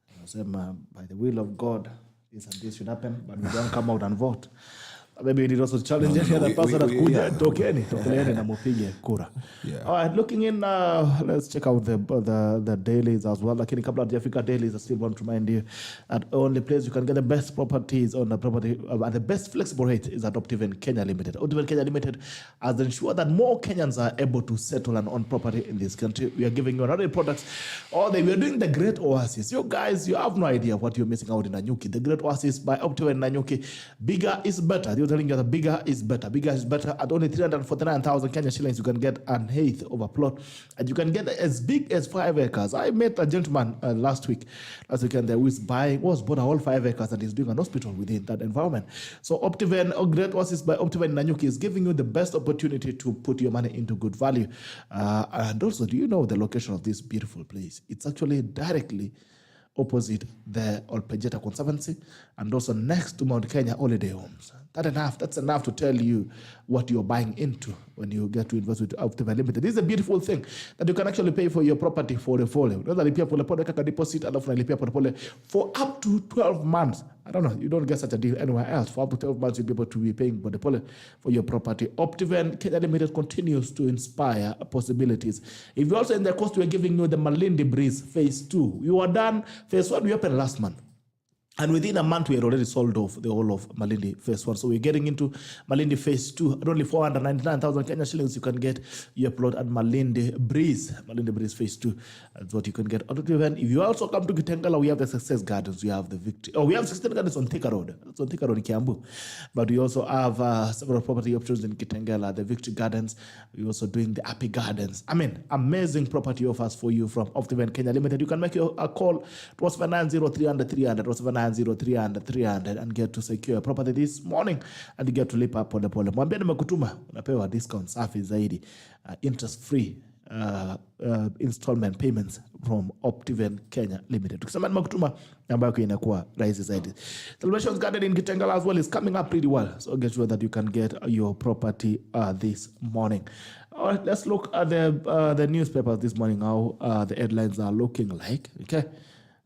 He was saying, by the will of God, this and this should happen, but we don't come out and vote. Maybe it also challenge any other person that could tokeni na mupige kura. All right, looking in, let's check out the dailies as well. Lakini kabla hatujafika dailies, I still want to remind you that only place you can get the best properties on the property at the best flexible rate is at Optiven Kenya Limited. Optiven Kenya Limited has ensured that more Kenyans are able to settle and own property in this country. We are giving you another products. We are doing the Great Oasis. You guys, you have no idea what you're missing out in Nanyuki. The Great Oasis by Optiven Nanyuki. Bigger is better. telling you that bigger is better. Bigger is better. At only 349,000 Kenya shillings, you can get an eighth of a plot. And you can get as big as 5 acres. I met a gentleman last weekend there who was bought a whole 5 acres and is doing an hospital within that environment. So Optiven, Great Oasis by Optiven Nanyuki is giving you the best opportunity to put your money into good value. And also, do you know the location of this beautiful place? It's actually directly opposite the Olpejeta Conservancy and also next to Mount Kenya Holiday Homes. That's enough to tell you what you're buying into when you get to invest with Optiva Limited. This is a beautiful thing that you can actually pay for your property for the follow. Unalipia polepole kaka deposit alafu unalipia polepole for up to 12 months. I don't know, you don't get such a deal anywhere else. For up to 12 months, you'll be able to be paying polepole for your property. Optiven Kenya Limited continues to inspire possibilities. If you're also in the coast, we're giving you the Malindi Breeze Phase 2. You are done. Phase 1 we opened last month. And within a month, we had already sold off the whole of Malindi Phase 1. So we're getting into Malindi Phase 2. At only 499,000 Kenya shillings, you can get your plot at Malindi Breeze Phase 2. That's what you can get. If you also come to Kitengela, we have the Success Gardens. We have the Victory. We have 16 gardens on Thika Road. That's on Thika Road in Kiambu. But we also have several property options in Kitengela, the Victory Gardens. We're also doing the Happy Gardens. I mean, amazing property offers for you from Optiven Kenya Limited. You can make a call to 0790300 300 and get to secure a property this morning and you get to lipa pole pole. Mwambie nimekutuma unapewa discount safi zaidi, interest free installment payments from Optiven Kenya Limited. Tukisema nimekutuma namba yako inakuwa rahisi zaidi. Celebrations Garden in Kitengela as well is coming up pretty well, so get sure that you can get your property this morning. All right, let's look at the newspapers this morning, how the headlines are looking like. Okay.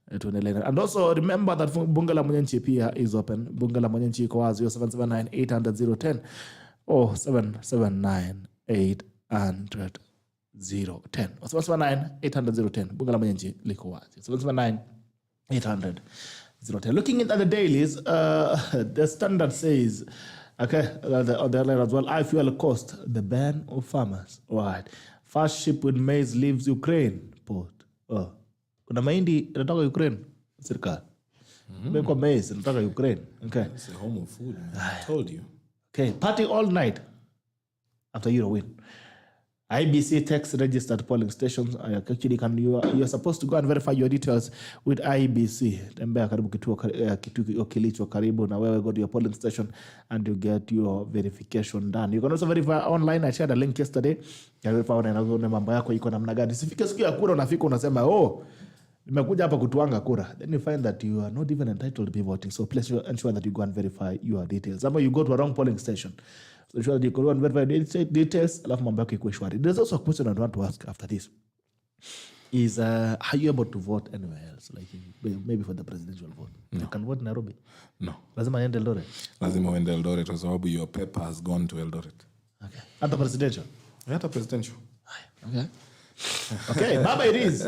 And also remember that Bunga la Mwananchi pia is open. Bunga la Mwananchi iko wazi 0779-800-010 or 779-800-010 or 779-800-010. Bunga la Mwananchi liko wazi 779-800-010. Looking at the dailies, the Standard says, okay, on the headline as well, high fuel cost, the ban of farmers. All right. First ship with maize leaves Ukraine port. Kuna mahindi inatoka Ukraine, serikali. Kwa maize inatoka Ukraine. Okay. It's the home of food, man. I told you. Okay, party all night after Euro win. IBC text registered polling stations. Actually, you're supposed to go and verify your details with IBC. Tembea karibu kituo kilicho karibu na wewe, go to your polling station and you get your verification done. You can also verify online. I shared a link yesterday. Ya verify online mambo yako iko namna gani. Sifike siku ya kura unafika unasema nimekuja hapa kutuanga kura. Then you find that you are not even entitled to be voting. So please ensure that you go and verify your details. Some you go to a wrong polling station. So ensure that you go and verify details. Alafu mambo yako iko shwari. There's also a question I want to ask after this. Is are you able to vote anywhere else? Like maybe for the presidential vote? No. You can vote in Nairobi? No. Lazima uende Eldoret? Lazima uende Eldoret kwa sababu your paper has gone to Eldoret. Okay. Hata presidential? Hata presidential. Okay. Okay, Baba it is.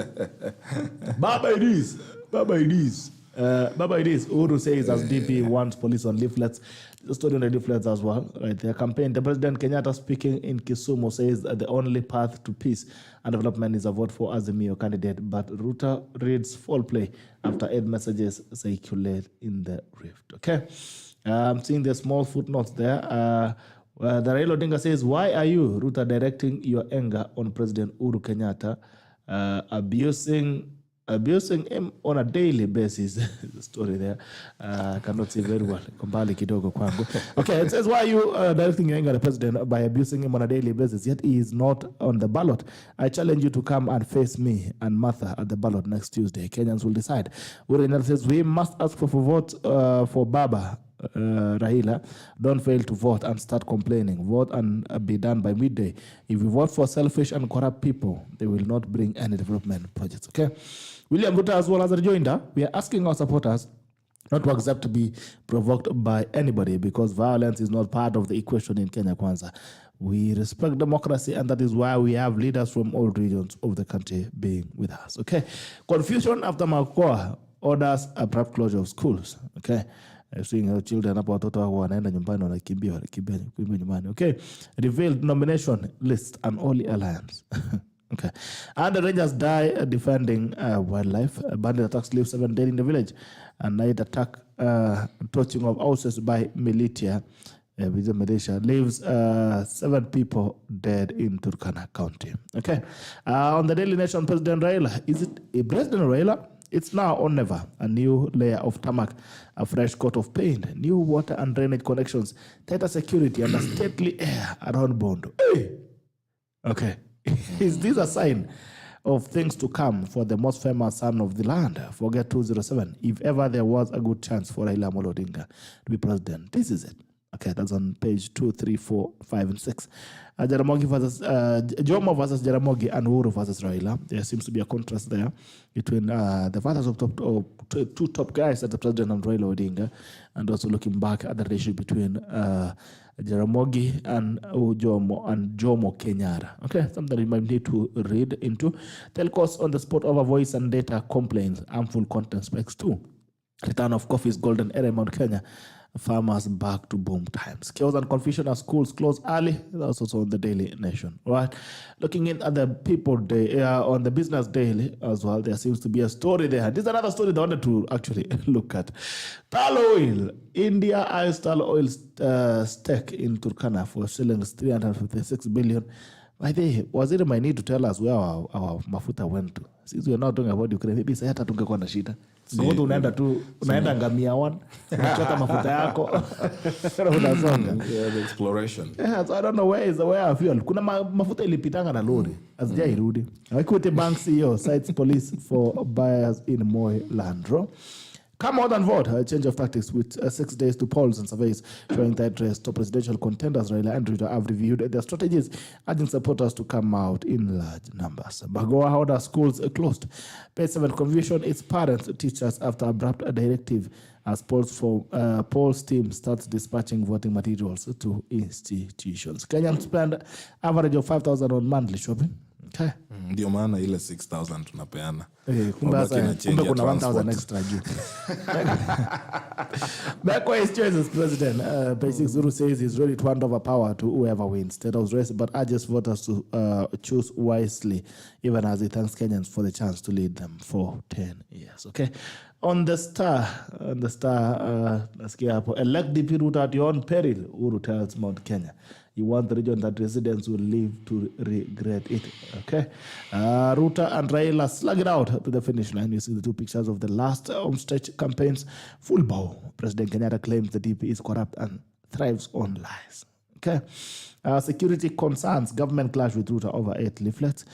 Baba it is. Uhuru says as DP wants police on leaflets. The story on the leaflets as well. Right, their campaign. The President Kenyatta speaking in Kisumu says that the only path to peace and development is a vote for Azimio candidate. But Ruto reads foul play after 8 messages circulate in the rift. Okay, I'm seeing the small footnotes there. The Raila Odinga says, why are you, Ruto, directing your anger on President Uhuru Kenyatta, abusing him on a daily basis? The story there. Cannot see very well. Kumbali kidogo kwangu. Okay, it says, why are you directing your anger at the president by abusing him on a daily basis? Yet he is not on the ballot. I challenge you to come and face me and Martha at the ballot next Tuesday. Kenyans will decide. Uhuru says, we must ask for vote for Baba. Raila, don't fail to vote and start complaining. Vote and be done by midday. If you vote for selfish and corrupt people, they will not bring any development projects. Okay. William Ruto as well as a rejoinder, we are asking our supporters not to accept to be provoked by anybody because violence is not part of the equation in Kenya Kwanza. We respect democracy, and that is why we have leaders from all regions of the country being with us. Okay. Confusion after Makoa orders a abrupt closure of schools. Okay. Seeing children hapo watoto wao wanaenda nyumbani wanakimbia nyumbani. Okay. Revealed nomination list and Holy Alliance. Okay. And the Rangers die defending wildlife. Bandit attacks leave 7 dead in the village. And night attack, torching of houses by militia Visa Malaysia leaves 7 people dead in Turkana County. Okay. On the Daily Nation, President Raila. Is it President Raila? It's now or never. A new layer of tarmac, a fresh coat of paint, new water and drainage connections, tighter security, and a stately air around Bondo. Hey! Okay. Is this a sign of things to come for the most famous son of the land? Forget 207. If ever there was a good chance for Raila Amolo Odinga to be president, this is it. Okay, that's on page 2, 3, 4, 5, and 6. Jaramogi versus Jomo versus Jaramogi and Uhuru versus Raila. There seems to be a contrast there between the fathers of two top guys at the president and Raila Odinga, and also looking back at the relationship between Jaramogi and Jomo Kenyatta. Okay, something you might need to read into. Telcos on the spot over voice and data complaints, harmful content specs too. Return of coffee's golden era in Mount Kenya. Farmers back to boom times. Chaos and confusion as schools close early. That's also on the Daily Nation. Right. Looking in at the People Day, on the Business Daily as well, there seems to be a story there. This is another story that I wanted to actually look at. Tall oil. India eyes tall oil stake in Turkana for shillings 356 billion. By the way, was it my need to tell us where our mafuta went to? Since we are not talking about Ukraine, maybe hata tungekuwa na shida. Ngoto unaenda ngamia one, unachota mafuta yako. Unasonga. Yeah, the exploration. Yeah, so I don't know where I feel. Kuna mafuta ilipitanga na lori. Hazijairudi. Equity Bank CEO cites police for buyers in Moi Landro. Come out and vote. A change of tactics with 6 days to polls and surveys showing that top presidential contenders Raila and Ruto have reviewed their strategies, urging supporters to come out in large numbers. Bagoa order schools closed. Page 7 confusion its parents, teachers after abrupt directive as polls team starts dispatching voting materials to institutions. Kenyans spend average of 5,000 on monthly shopping. Okay. Ndio maana ile 6,000 tunapeana. Kumbe kuna 1,000 extra juu. Likewise, choices president. Page 6 Zuru says he's ready to hand over power to whoever wins. State House race, but urges voters to choose wisely, even as he thanks Kenyans for the chance to lead them for 10 years. Okay. On the Star, nasikia hapo, elect DP Ruto at your own peril, Uhuru tells Mount Kenya. You want the region that residents will live to regret it. Okay. Ruto and Raila slug it out to the finish line. You see the two pictures of the last stretch campaigns. Full bow. President Kenyatta claims the DP is corrupt and thrives on lies. Okay. Security concerns. Government clash with Ruto over 8 leaflets.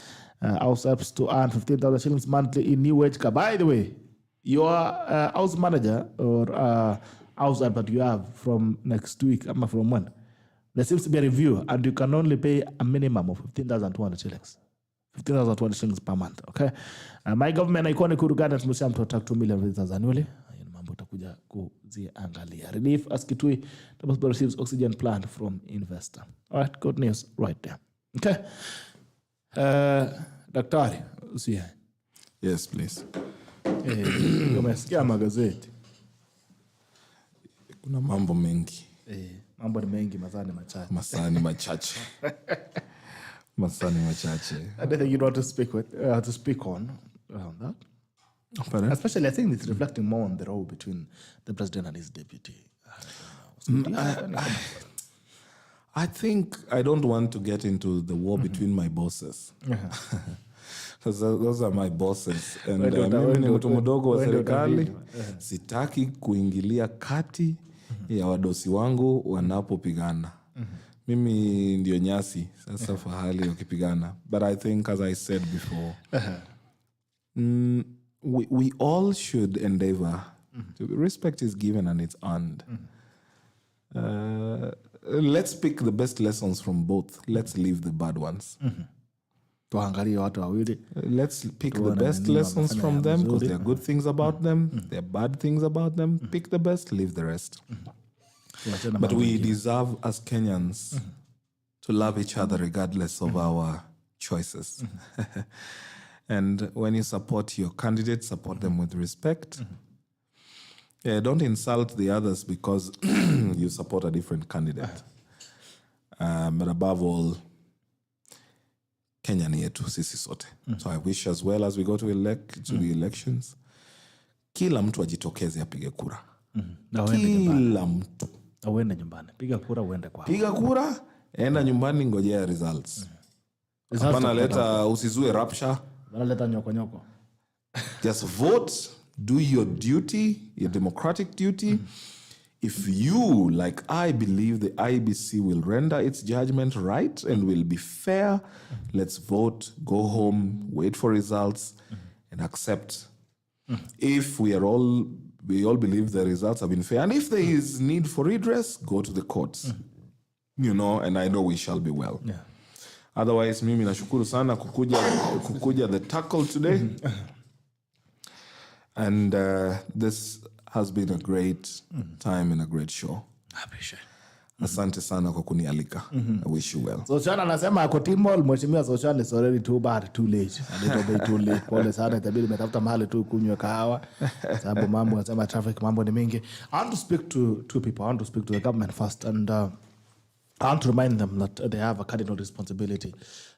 House helps to earn 15,000 shillings monthly in new wage car. By the way, your house manager or house help that you have from next week, from when? There seems to be a review, and you can only pay a minimum of 15,200 shillings. 15,200 shillings per month, okay? My government, iconic Kuru Gardens Museum to attract 2 million visitors annually. Mambo takuja kuziangalia. Relief as Kitui receives oxygen plant from investor. All right, good news right there. Okay? Daktari, usiye. Yes, please. Umesikia magazeti? Kuna mambo mengi. Mambo ni mengi, masaa ni machache. Masaa ni machache. Masaa ni machache. Anything you want to speak on around that? Pardon? Especially, I think it's reflecting more on the role between the president and his deputy. I think I don't want to get into the war between my bosses. Because those are my bosses. And mimi ni mtu mdogo wa serikali. Sitaki kuingilia kati ya wadosi wangu wanapopigana. Mimi ndio nyasi sasa fahali wakipigana. But I think, as I said before, we all should endeavor to respect is given and it's earned. Let's pick the best lessons from both. Let's leave the bad ones. Let's pick the best lessons from them, because there are good things about them, there are bad things about them. Pick the best, leave the rest. But we deserve as Kenyans to love each other regardless of our choices. And when you support your candidate, support them with respect. Don't insult the others because you support a different candidate. But above all, Kenya ni yetu sisi sote. So I wish, as well as we go to the elections, kila mtu ajitokeze apige kura. Kila mtu. Uende nyumbani. Piga kura uende kwao. Piga kura, enda nyumbani, ngojea results. Hapana leta usizue rapture. Leta nyoko. Just vote, do your duty, your democratic duty. If you, like I believe the IBC will render its judgment right and will be fair, let's vote, go home, wait for results, and accept. If we all believe the results have been fair, and if there is need for redress, go to the courts. And I know we shall be well. Yeah. Otherwise, mimi nashukuru sana kukuja the tackle today. And this has been a great time and a great show. I appreciate it. Asante sana kwa kunialika. I wish you well. SOSSION anasema ako Timol, mheshimiwa SOSSION is already too bad, too late. A little bit too late. Pole sana, itabidi umetafuta mahali tu kunywa kahawa. Sababu mambo anasema traffic mambo ni mingi. I want to speak to two people. I want to speak to the government first, and I want to remind them that they have a cardinal responsibility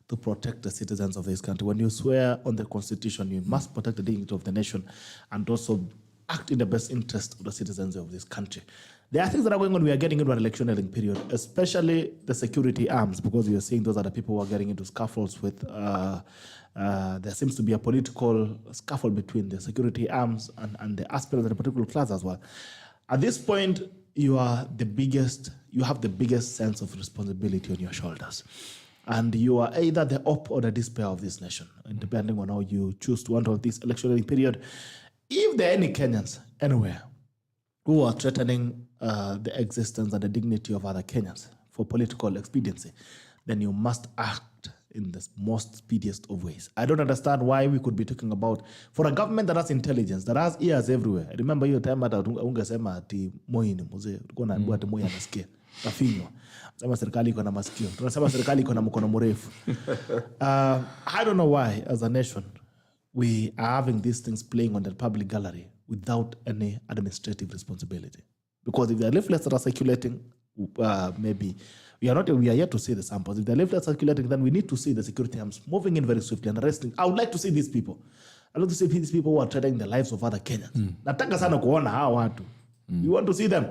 to protect the citizens of this country. When you swear on the Constitution, you must protect the dignity of the nation and also act in the best interest of the citizens of this country. There are things that are going on. We are getting into an electioneering period, especially the security arms, because we are seeing those are the people who are getting into scuffles with. There seems to be a political scuffle between the security arms and the aspirants of the particular class as well. At this point, you have the biggest sense of responsibility on your shoulders. And you are either the hope or the despair of this nation, depending on how you choose to handle this electionary period. If there are any Kenyans anywhere who are threatening the existence and the dignity of other Kenyans for political expediency, then you must act in the most speediest of ways. I don't understand why we could be talking about, for a government that has intelligence, that has ears everywhere. I remember your time at ungesema ati Moi ni mzee, ulikuwa unaambiwa ati Moi anasikia. Tafinywa. Sema serikali iko na masikio. Tunasema serikali iko na mkono mrefu. I don't know why, as a nation, we are having these things playing on the public gallery without any administrative responsibility. Because if there are leaflets that are circulating, maybe we are yet to see the samples. If the leaflets are circulating, then we need to see the security arms moving in very swiftly and arresting. I would like to see these people. I'd like to see these people who are threatening the lives of other Kenyans. Nataka sana kuona hawa watu. We want to see them.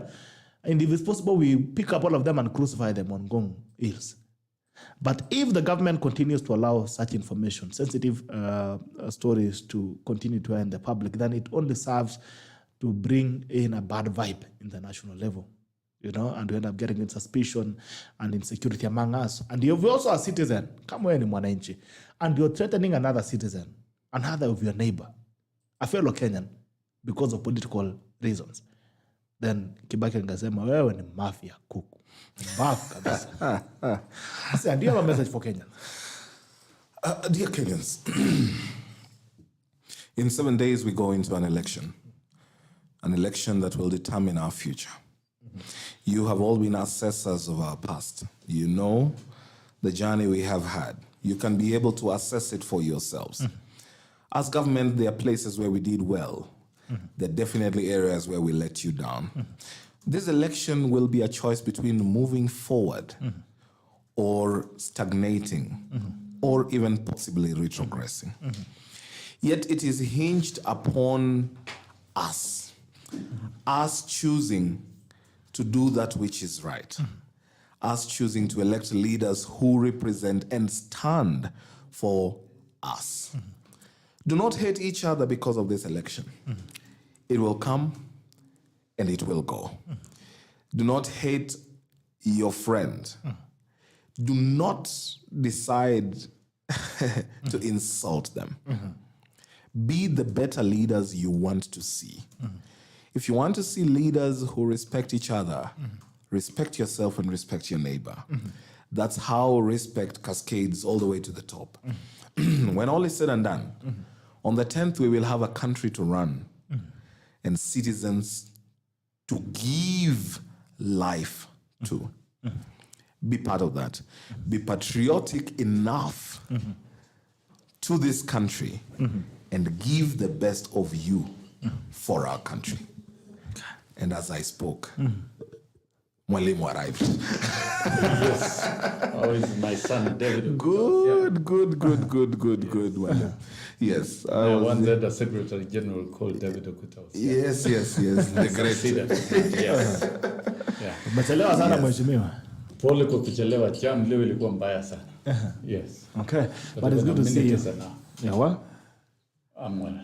And if it's possible, we pick up all of them and crucify them on Ngong Hills. But if the government continues to allow such information, sensitive stories to continue to enter the public, then it only serves to bring in a bad vibe in the national level, and we end up getting in suspicion and insecurity among us. And you're also a citizen, kama wewe ni mwananchi, and you're threatening another citizen, another of your neighbor, a fellow Kenyan, because of political reasons. Then Kibaki angesema wewe ni mafia kuku. Mafia kabisa. So, do you have a message for Kenyans? Dear Kenyans, in 7 days we go into an election that will determine our future. You have all been assessors of our past. You know the journey we have had. You can be able to assess it for yourselves. As government, there are places where we did well. There are definitely areas where we let you down. This election will be a choice between moving forward or stagnating or even possibly retrogressing. Yet it is hinged upon us choosing to do that which is right, us choosing to elect leaders who represent and stand for us. Do not hate each other because of this election. It will come and it will go. Do not hate your friend. Do not decide to insult them. Be the better leaders you want to see. If you want to see leaders who respect each other, respect yourself and respect your neighbor. That's how respect cascades all the way to the top. When all is said and done, on the 10th, we will have a country to run and citizens to give life to. Be part of that. Be patriotic enough to this country and give the best of you for our country. And as I spoke, Mwalimu arrived. Yes. Oh, it's my son, David. Good. Yes. I once had a Secretary General called David Okuta. Yes. The great. Yes. Umechelewa sana mheshimiwa. Pole kwa kuchelewa, jam leo ilikuwa mbaya sana. Yes. Okay. But it's good to see you. Yeah, what? I'm well.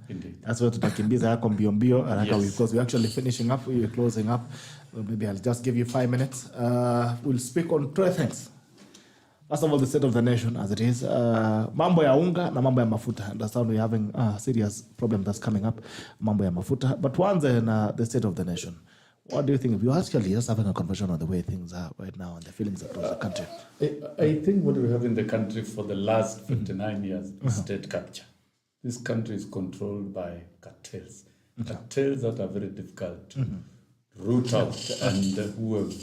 Indeed. That's what tutakimbiza yako mbio haraka because we're actually finishing up, we're closing up. So maybe I'll just give you 5 minutes. We'll speak on 3 things. First of all, the state of the nation as it is. Mambo ya unga na mambo ya mafuta. I understand we're having a serious problem that's coming up. Mambo ya mafuta. But once in the state of the nation, what do you think? We're actually just having a conversation on the way things are right now and the feelings across the country. I think what we have in the country for the last 59 years is state capture. This country is controlled by cartels. Cartels that are very difficult to root out and who have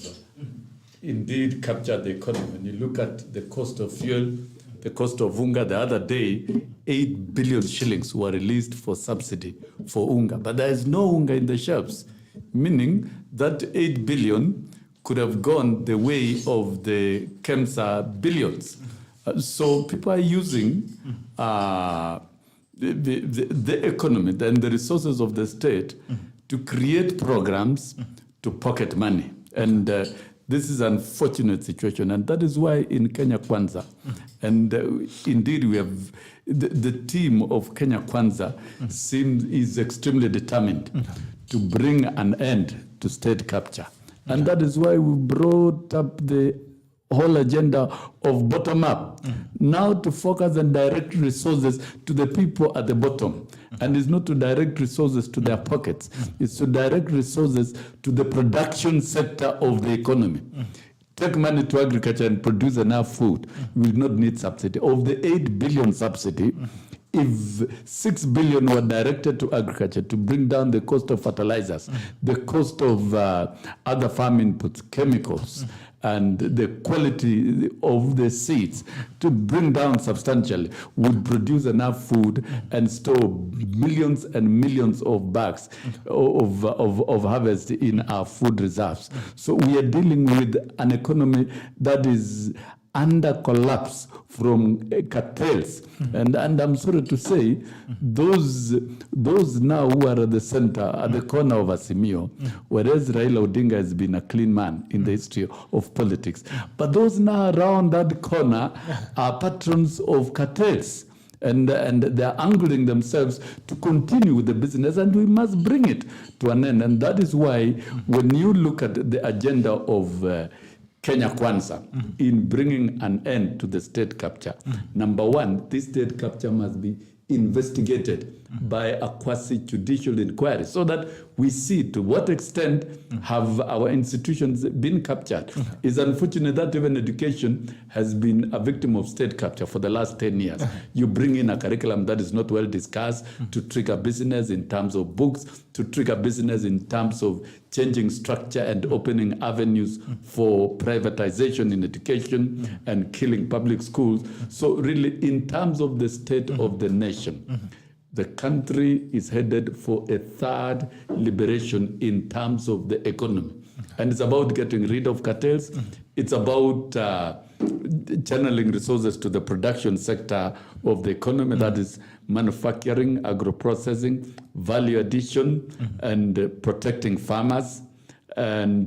indeed captured the economy. When you look at the cost of fuel, the cost of unga, the other day, 8 billion shillings were released for subsidy for unga. But there is no unga in the shelves, meaning that 8 billion could have gone the way of the KEMSA billions. So people are using the economy and the resources of the state to create programs to pocket money. And this is an unfortunate situation. And that is why in Kenya Kwanza, and indeed we have, the team of Kenya Kwanza is extremely determined to bring an end to state capture. And that is why we brought up the whole agenda of bottom-up, now to focus and direct resources to the people at the bottom. And it's not to direct resources to their pockets. It's to direct resources to the production sector of the economy. Take money to agriculture and produce enough food. We will not need subsidy. Of the 8 billion subsidy, if 6 billion were directed to agriculture to bring down the cost of fertilizers, the cost of other farm inputs, chemicals, and the quality of the seeds to bring down substantially, would produce enough food and store millions and millions of bags of harvest in our food reserves. So we are dealing with an economy that is under collapse from cartels. And I'm sorry to say, those now who are at the center, at the corner of Azimio, whereas Raila Odinga has been a clean man in the history of politics. But those now around that corner are patrons of cartels. And they're angling themselves to continue with the business, and we must bring it to an end. And that is why when you look at the agenda of Kenya Kwanza in bringing an end to the state capture. Number one, this state capture must be investigated by a quasi-judicial inquiry so that we see to what extent have our institutions been captured. It's unfortunate that even education has been a victim of state capture for the last 10 years. You bring in a curriculum that is not well discussed to trigger business in terms of books, to trigger business in terms of changing structure and opening avenues for privatization in education and killing public schools. So really, in terms of the state of the nation, the country is headed for a third liberation in terms of the economy. And it's about getting rid of cartels. It's about channeling resources to the production sector of the economy, that is manufacturing, agro-processing, value addition, and protecting farmers, and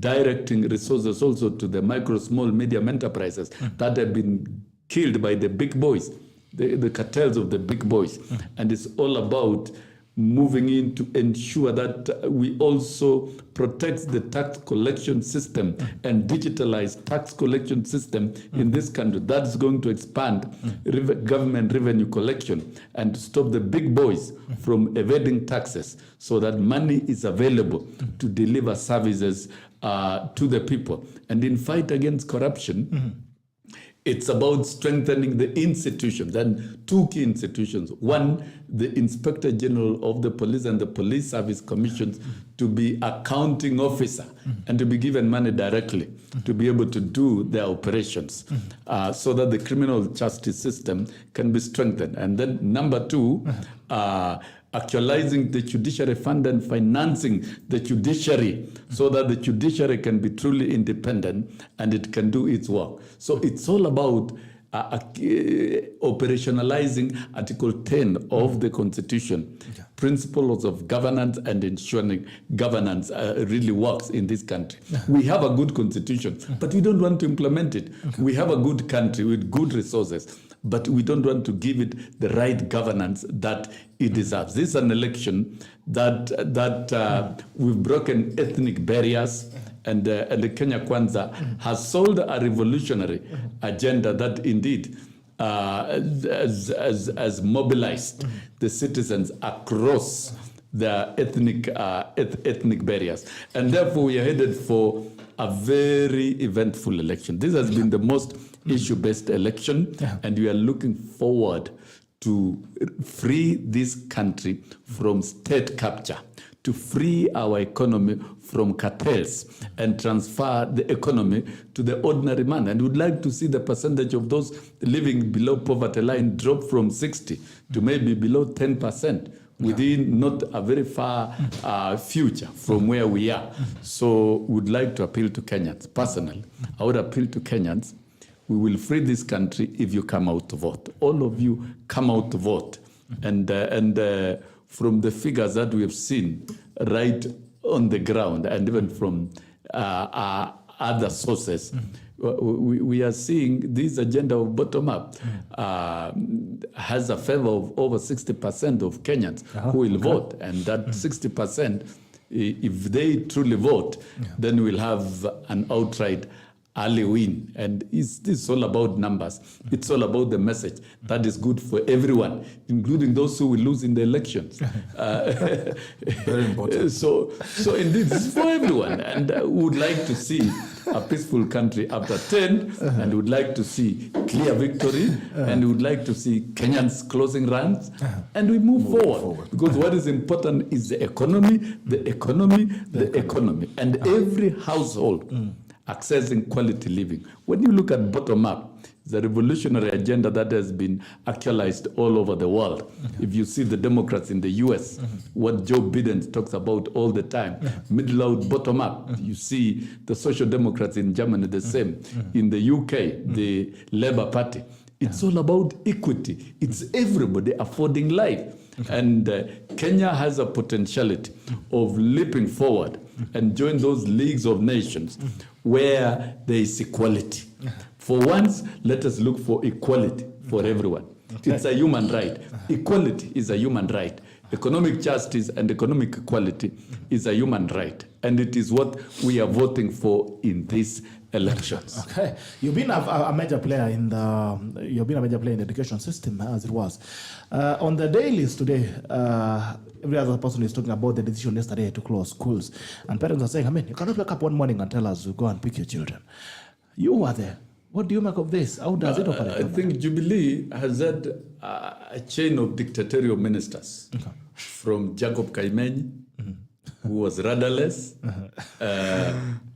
directing resources also to the micro, small, medium enterprises that have been killed by the big boys, the cartels of the big boys. And it's all about moving in to ensure that we also protect the tax collection system and digitalize tax collection system in this country. That's going to expand government revenue collection and to stop the big boys from evading taxes so that money is available to deliver services to the people. And in fight against corruption, it's about strengthening the institutions, and two key institutions. One, the Inspector General of the Police and the Police Service Commissions to be accounting officer and to be given money directly to be able to do their operations so that the criminal justice system can be strengthened. And then number two, actualizing the judiciary fund and financing the judiciary so that the judiciary can be truly independent and it can do its work. So it's all about operationalizing Article 10 of the Constitution, principles of governance and ensuring governance really works in this country. We have a good constitution, but we don't want to implement it. We have a good country with good resources, but we don't want to give it the right governance that it deserves. This is an election that we've broken ethnic barriers, and the Kenya Kwanza has sold a revolutionary agenda that indeed has mobilized the citizens across the ethnic barriers. And therefore, we are headed for a very eventful election. This has been the most issue-based election, and we are looking forward to free this country from state capture, to free our economy from cartels and transfer the economy to the ordinary man. And we'd like to see the percentage of those living below poverty line drop from 60 to maybe below 10% within not a very far future from where we are. So we'd like to appeal to Kenyans. Personally, I would appeal to Kenyans. We will free this country if you come out to vote. All of you come out to vote. And from the figures that we have seen right on the ground, and even from other sources, we are seeing this agenda of bottom-up has a favor of over 60% of Kenyans who will vote. And that 60%, if they truly vote, then we'll have an outright early win. And this is all about numbers. It's all about the message that is good for everyone, including those who will lose in the elections. Very important. So indeed, this is for everyone. And we would like to see a peaceful country after 10, and we would like to see clear victory, and we would like to see Kenyans closing ranks, and we move forward. Because what is important is the economy, the economy, the economy. And every household accessing quality living. When you look at bottom-up, the revolutionary agenda that has been actualized all over the world. If you see the Democrats in the US, what Joe Biden talks about all the time, middle out, bottom-up. You see the Social Democrats in Germany, the same. In the UK, the Labour Party. It's all about equity. It's everybody affording life. And Kenya has a potentiality of leaping forward and join those leagues of nations where there is equality. For once, let us look for equality for everyone. It's a human right. Equality is a human right. Economic justice and economic equality is a human right. And it is what we are voting for in these elections. Okay, you've been a major player in the education system as it was. On the dailies today, every other person is talking about the decision yesterday to close schools, and parents are saying, I mean, you cannot wake up one morning and tell us to go and pick your children. You were there. What do you make of this? How does it operate? I think Jubilee has had a chain of dictatorial ministers, from Jacob Kaimenyi, who was rudderless,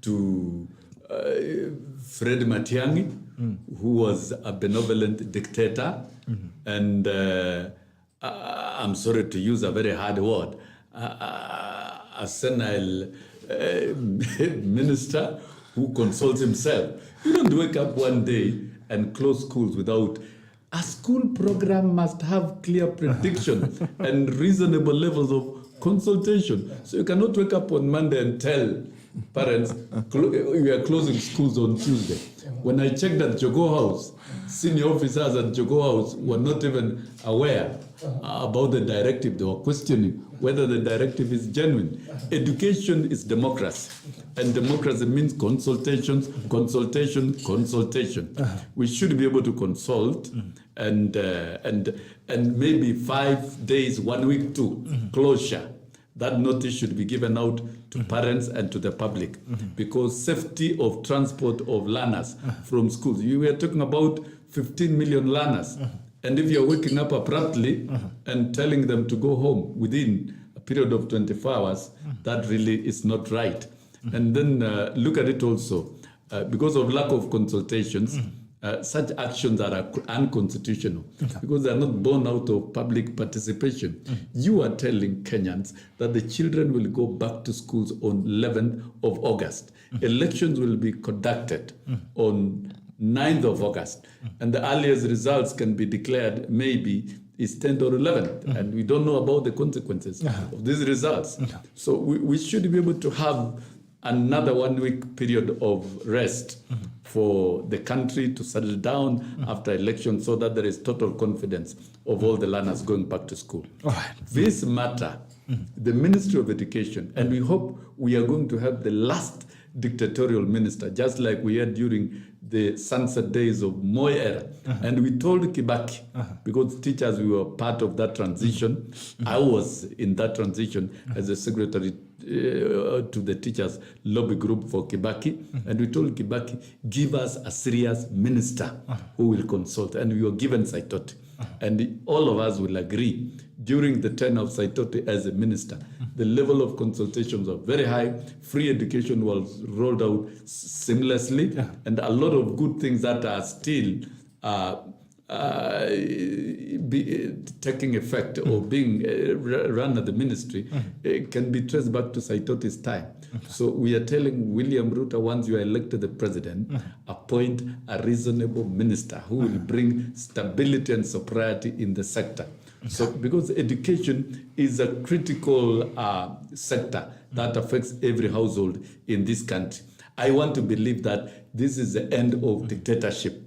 to Fred Matiang'i, who was a benevolent dictator, and I'm sorry to use a very hard word, a senile minister who consults himself. You don't wake up one day and close schools without. A school program must have clear prediction and reasonable levels of consultation. So you cannot wake up on Monday and tell parents, we are closing schools on Tuesday. When I checked at Jogoo House, senior officers at Jogoo House were not even aware about the directive. They were questioning whether the directive is genuine. Education is democracy, and democracy means consultations, consultation, consultation. We should be able to consult, and maybe 5 days, 1 week to closure. That notice should be given out to parents and to the public, because safety of transport of learners from schools. You were talking about 15 million learners. And if you're waking up abruptly and telling them to go home within a period of 24 hours, that really is not right. And then look at it also, because of lack of consultations, such actions are unconstitutional because they are not born out of public participation. You are telling Kenyans that the children will go back to schools on 11th of August. Elections will be conducted on 9th of August. And the earliest results can be declared maybe is 10th or 11th. And we don't know about the consequences of these results. So we should be able to have another 1 week period of rest for the country to settle down after election, so that there is total confidence of all the learners going back to school. This matter, the Ministry of Education, and we hope we are going to have the last dictatorial minister, just like we had during the sunset days of Moi era. And we told Kibaki, because teachers, we were part of that transition. I was in that transition as a secretary to the teachers lobby group for Kibaki. And we told Kibaki, give us a serious minister who will consult. And we were given Saitoti. And all of us will agree, during the tenure of Saitoti as a minister, the level of consultations are very high. Free education was rolled out seamlessly, and a lot of good things that are still taking effect or being run at the ministry can be traced back to Saitoti's time. So we are telling William Ruto, once you are elected the president, appoint a reasonable minister who will bring stability and sobriety in the sector. So because education is a critical sector that affects every household in this country. I want to believe that this is the end of dictatorship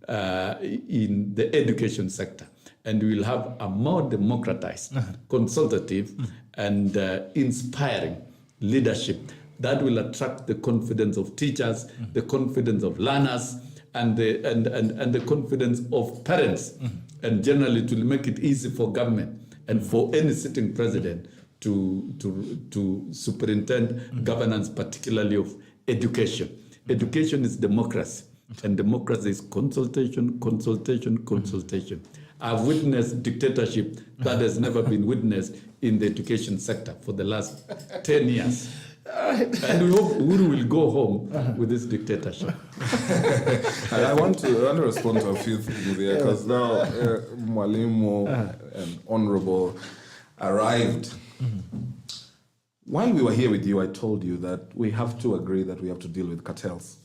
in the education sector. And we will have a more democratized, consultative, and inspiring leadership that will attract the confidence of teachers, the confidence of learners, and the confidence of parents. And generally, to make it easy for government and for any sitting president to superintend governance, particularly of education. Education is democracy, and democracy is consultation, consultation, consultation. I've witnessed dictatorship that has never been witnessed in the education sector for the last 10 years. And we hope Uhuru will go home with this dictatorship. I want to respond to a few things here, because now Mwalimu and Honorable arrived. While we were here with you, I told you that we have to agree that we have to deal with cartels.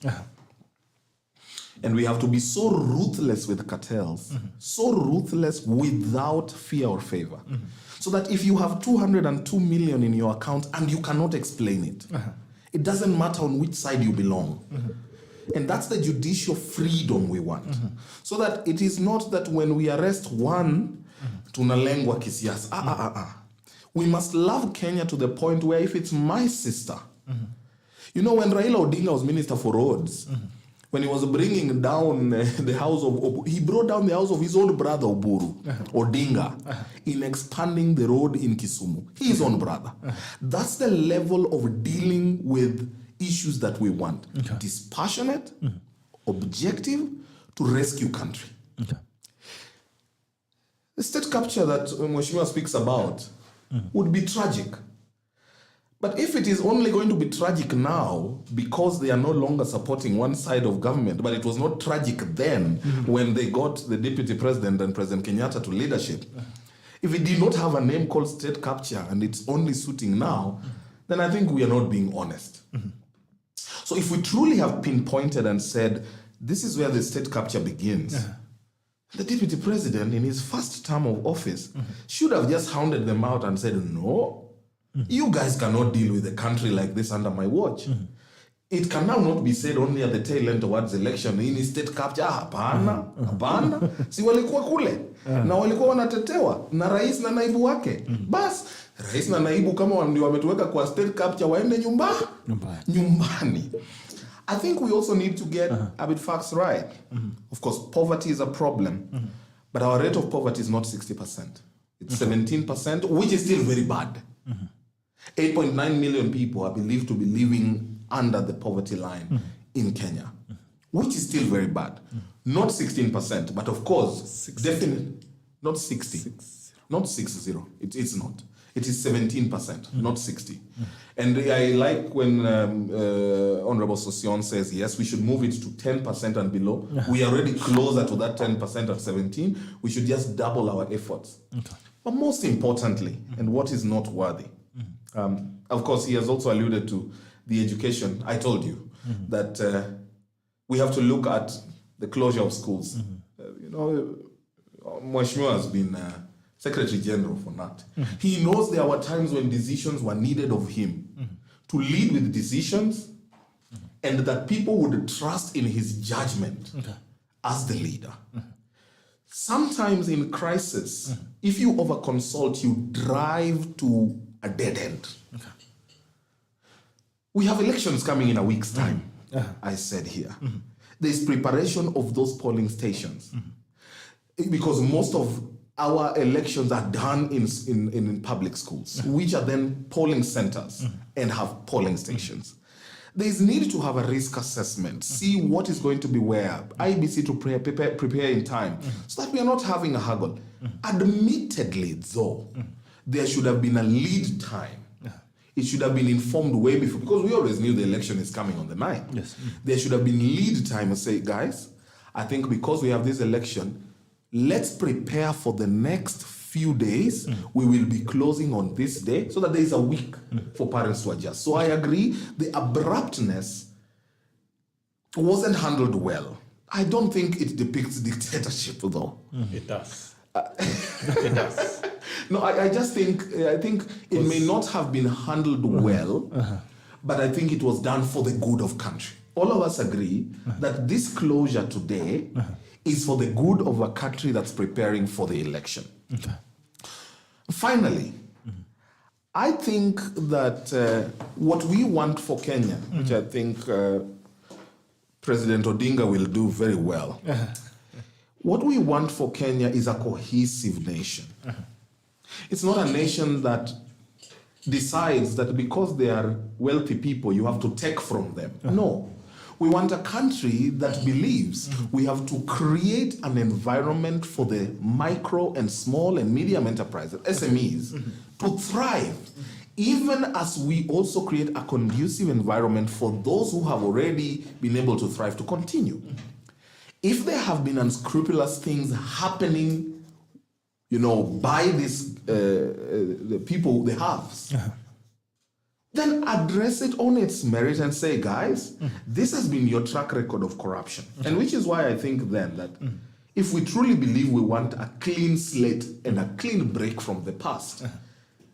And we have to be so ruthless with cartels, so ruthless without fear or favor. So that if you have 202 million in your account and you cannot explain it, it doesn't matter on which side you belong. And that's the judicial freedom we want. So that it is not that when we arrest one, tunalengwa kisiasa. We must love Kenya to the point where if it's my sister, you know, when Raila Odinga was Minister for Roads, when he was bringing down the house of, he brought down the house of his own brother Oburu, Odinga, in expanding the road in Kisumu. His own brother. That's the level of dealing with issues that we want. Dispassionate, objective, to rescue country. The state capture that Mheshimiwa speaks about would be tragic. But if it is only going to be tragic now because they are no longer supporting one side of government, but it was not tragic then when they got the deputy president and President Kenyatta to leadership, if it did not have a name called state capture and it's only suiting now, then I think we are not being honest. So if we truly have pinpointed and said, this is where the state capture begins, the deputy president in his first term of office should have just hounded them out and said, no, you guys cannot deal with the country like this under my watch. It can now not be said only at the tail end towards election. In state capture, hapana. Si walikuwa kule. Na walikuwa wanatetewa na rais na naibu wake. Bas, rais na naibu kama ndio wametuweka kwa state capture waende nyumbani. I think we also need to get a bit facts right. Of course, poverty is a problem. But our rate of poverty is not 60%. It's 17%, which is still very bad. 8.9 million people are believed to be living under the poverty line in Kenya, which is still very bad. Not 16%, but of course, definitely not 60. Not 60. It's not. It is 17%, not 60. And I like when Honorable SOSSION says, yes, we should move it to 10% and below. We are already closer to that 10% at 17. We should just double our efforts. But most importantly, and what is noteworthy, of course, he has also alluded to the education. I told you that we have to look at the closure of schools. Mheshimiwa has been Secretary General for NAT. He knows there were times when decisions were needed of him to lead with decisions and that people would trust in his judgment as the leader. Sometimes in crisis, if you over-consult, you drive to a dead end. We have elections coming in a week's time, I said here. There's preparation of those polling stations. Because most of our elections are done in public schools, which are then polling centers and have polling stations. There's need to have a risk assessment, see what is going to be where, IBC to prepare in time, so that we are not having a haggle. Admittedly, though, there should have been a lead time. It should have been informed way before, because we always knew the election is coming on the 9th. Yes. There should have been lead time and say, guys, I think because we have this election, let's prepare for the next few days. We will be closing on this day, so that there is a week for parents to adjust. So I agree, the abruptness wasn't handled well. I don't think it depicts dictatorship, though. It does. It does. No, I just think, it may not have been handled well, but I think it was done for the good of country. All of us agree that this closure today is for the good of a country that's preparing for the election. Finally, I think that what we want for Kenya, which I think President Odinga will do very well, what we want for Kenya is a cohesive nation. It's not a nation that decides that because they are wealthy people, you have to take from them. No. We want a country that believes we have to create an environment for the micro and small and medium enterprises, SMEs, to thrive, even as we also create a conducive environment for those who have already been able to thrive to continue. If there have been unscrupulous things happening, by these the people, the haves, then address it on its merit and say, guys, this has been your track record of corruption. And which is why I think then that if we truly believe we want a clean slate and a clean break from the past,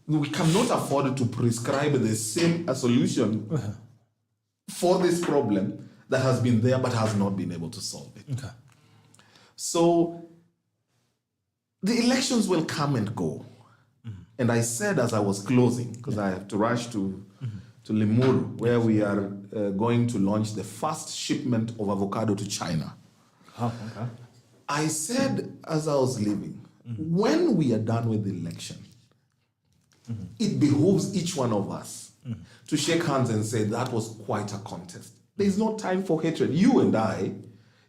we cannot afford to prescribe the same solution for this problem that has been there but has not been able to solve it. So the elections will come and go. And I said as I was closing, because I have to rush to Limuru, where we are going to launch the first shipment of avocado to China. I said as I was leaving, when we are done with the election, it behooves each one of us to shake hands and say that was quite a contest. There is no time for hatred. You and I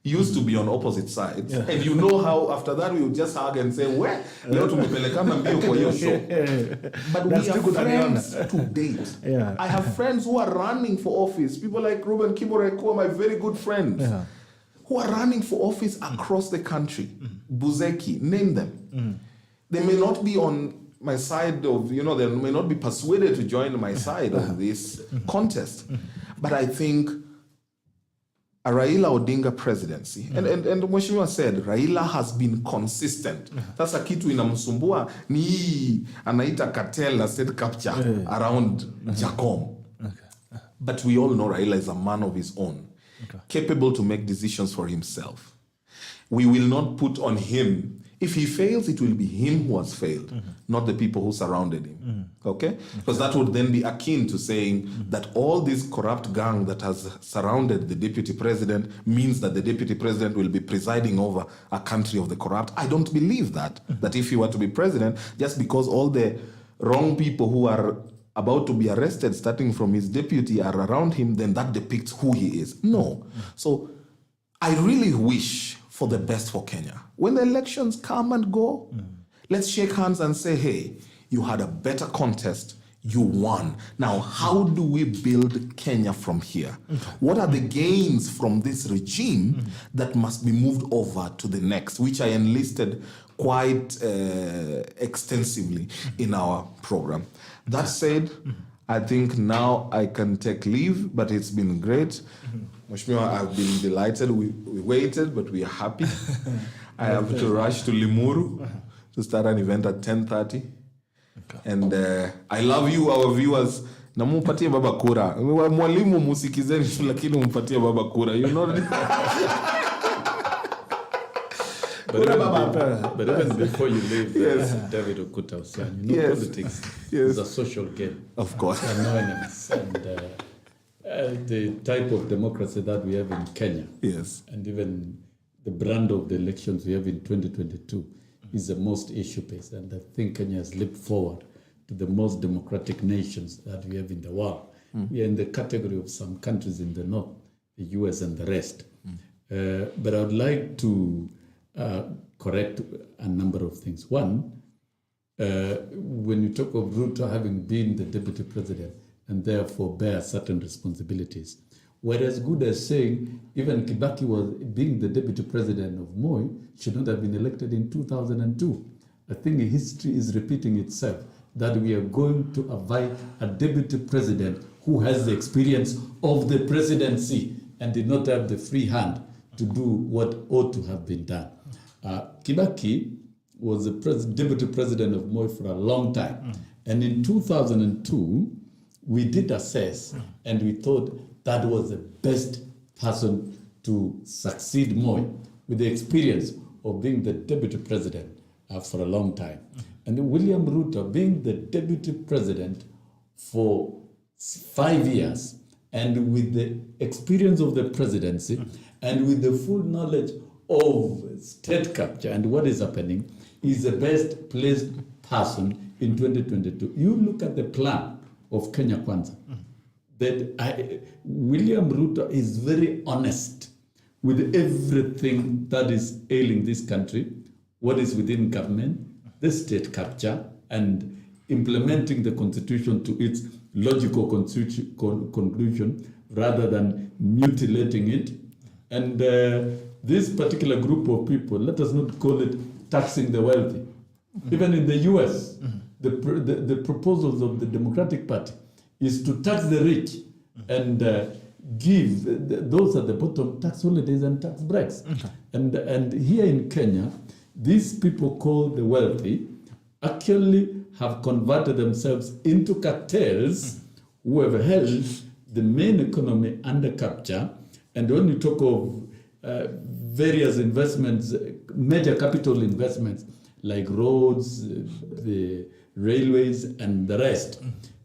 used to be on opposite sides. And you know how after that we would just hug and say, well, leo tumepelekana mbio kwa hiyo show. But we are friends to date. I have friends who are running for office. People like Ruben Kibore, who are my very good friends, who are running for office across the country. Buzeki, name them. They may not be on my side of, they may not be persuaded to join my side of this contest. But I think a Raila Odinga presidency, and Mheshimiwa said, Raila has been consistent. Sasa kitu inamsumbua ni anaita cartel na state capture around Jacom. But we all know Raila is a man of his own, capable to make decisions for himself. We will not put on him. If he fails, it will be him who has failed, not the people who surrounded him. Okay? Because that would then be akin to saying that all this corrupt gang that has surrounded the deputy president means that the deputy president will be presiding over a country of the corrupt. I don't believe that. That if he were to be president, just because all the wrong people who are about to be arrested, starting from his deputy, are around him, then that depicts who he is. No. So I really wish for the best for Kenya. When the elections come and go, let's shake hands and say, hey, you had a better contest, you won. Now, how do we build Kenya from here? What are the gains from this regime that must be moved over to the next, which I enlisted quite extensively in our program. That said, I think now I can take leave, but it's been great. Mheshimiwa, I've been delighted. We waited, but we are happy. I have to rush to Limuru to start an event at 10:30. Okay. And I love you, our viewers. Na mumpatie baba kura. Mwalimu musikizeni tu lakini mumpatie baba kura. You know. But even before you leave, David Okuta was saying, you know, politics is a social game. Of course. Anonymous. And the type of democracy that we have in Kenya, and even the brand of the elections we have in 2022 is the most issue-based. And I think Kenya has leaped forward to the most democratic nations that we have in the world. We are in the category of some countries in the north, the US and the rest. But I would like to correct a number of things. One, when you talk of Ruto having been the deputy president and therefore bear certain responsibilities, whereas good as saying even Kibaki was being the deputy president of Moi should not have been elected in 2002. I think history is repeating itself that we are going to invite a deputy president who has the experience of the presidency and did not have the free hand to do what ought to have been done. Kibaki was the deputy president of Moi for a long time. And in 2002, we did assess and we thought that was the best person to succeed Moi with the experience of being the deputy president for a long time. And William Ruto being the deputy president for 5 years and with the experience of the presidency and with the full knowledge of state capture and what is happening, is the best placed person in 2022. You look at the plan of Kenya Kwanza, that William Ruto is very honest with everything that is ailing this country, what is within government, the state capture, and implementing the constitution to its logical conclusion rather than mutilating it. And this particular group of people, let us not call it taxing the wealthy. Even in the US, the proposals of the Democratic Party is to tax the rich and give those at the bottom tax holidays and tax breaks. And here in Kenya, these people called the wealthy actually have converted themselves into cartels who have held the main economy under capture. And when you talk of various investments, major capital investments like roads, the railways, and the rest,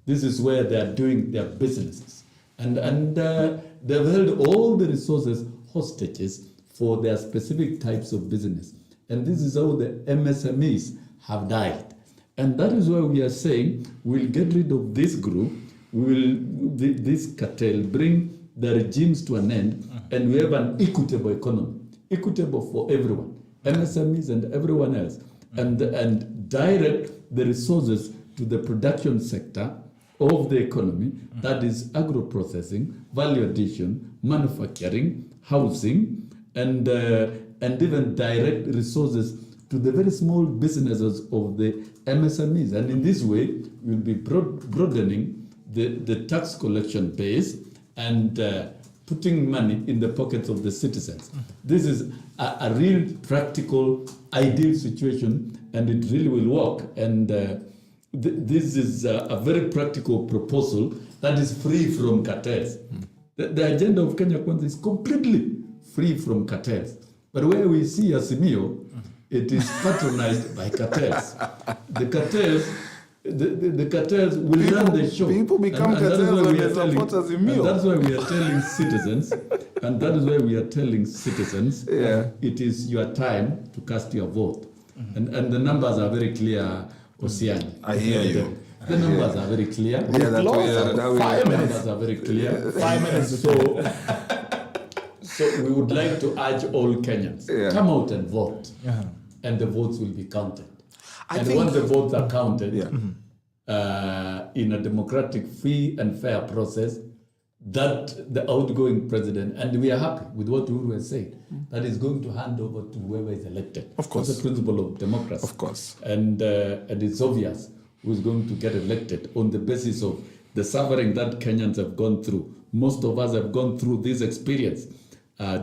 this is where they are doing their businesses. And they've held all the resources hostages for their specific types of business. And this is how the MSMEs have died. And that is why we are saying we'll get rid of this group, this cartel, bring the regimes to an end, and we have an equitable economy, equitable for everyone, MSMEs and everyone else, and direct the resources to the production sector of the economy, that is agro-processing, value addition, manufacturing, housing, and even direct resources to the very small businesses of the MSMEs. And in this way, we'll be broadening the tax collection base and putting money in the pockets of the citizens. This is a real practical, ideal situation, and it really will work. And this is a very practical proposal that is free from cartels. The agenda of Kenya Kwanza is completely free from cartels. But where we see Azimio, it is patronized by cartels. The cartels will run the show. People become cartels when they support Azimio. And that's why we are telling citizens, it is your time to cast your vote. And the numbers are very clear, OSIANY. I hear you. The numbers are very clear. Yeah, that's the numbers are very clear. 5 minutes. So we would like to urge all Kenyans, come out and vote, and the votes will be counted. Once the votes are counted, in a democratic, free and fair process, that the outgoing president, and we are happy with what Uhuru has said, that is going to hand over to whoever is elected. Of course. That's the principle of democracy. Of course. And it's obvious who is going to get elected on the basis of the suffering that Kenyans have gone through. Most of us have gone through this experience.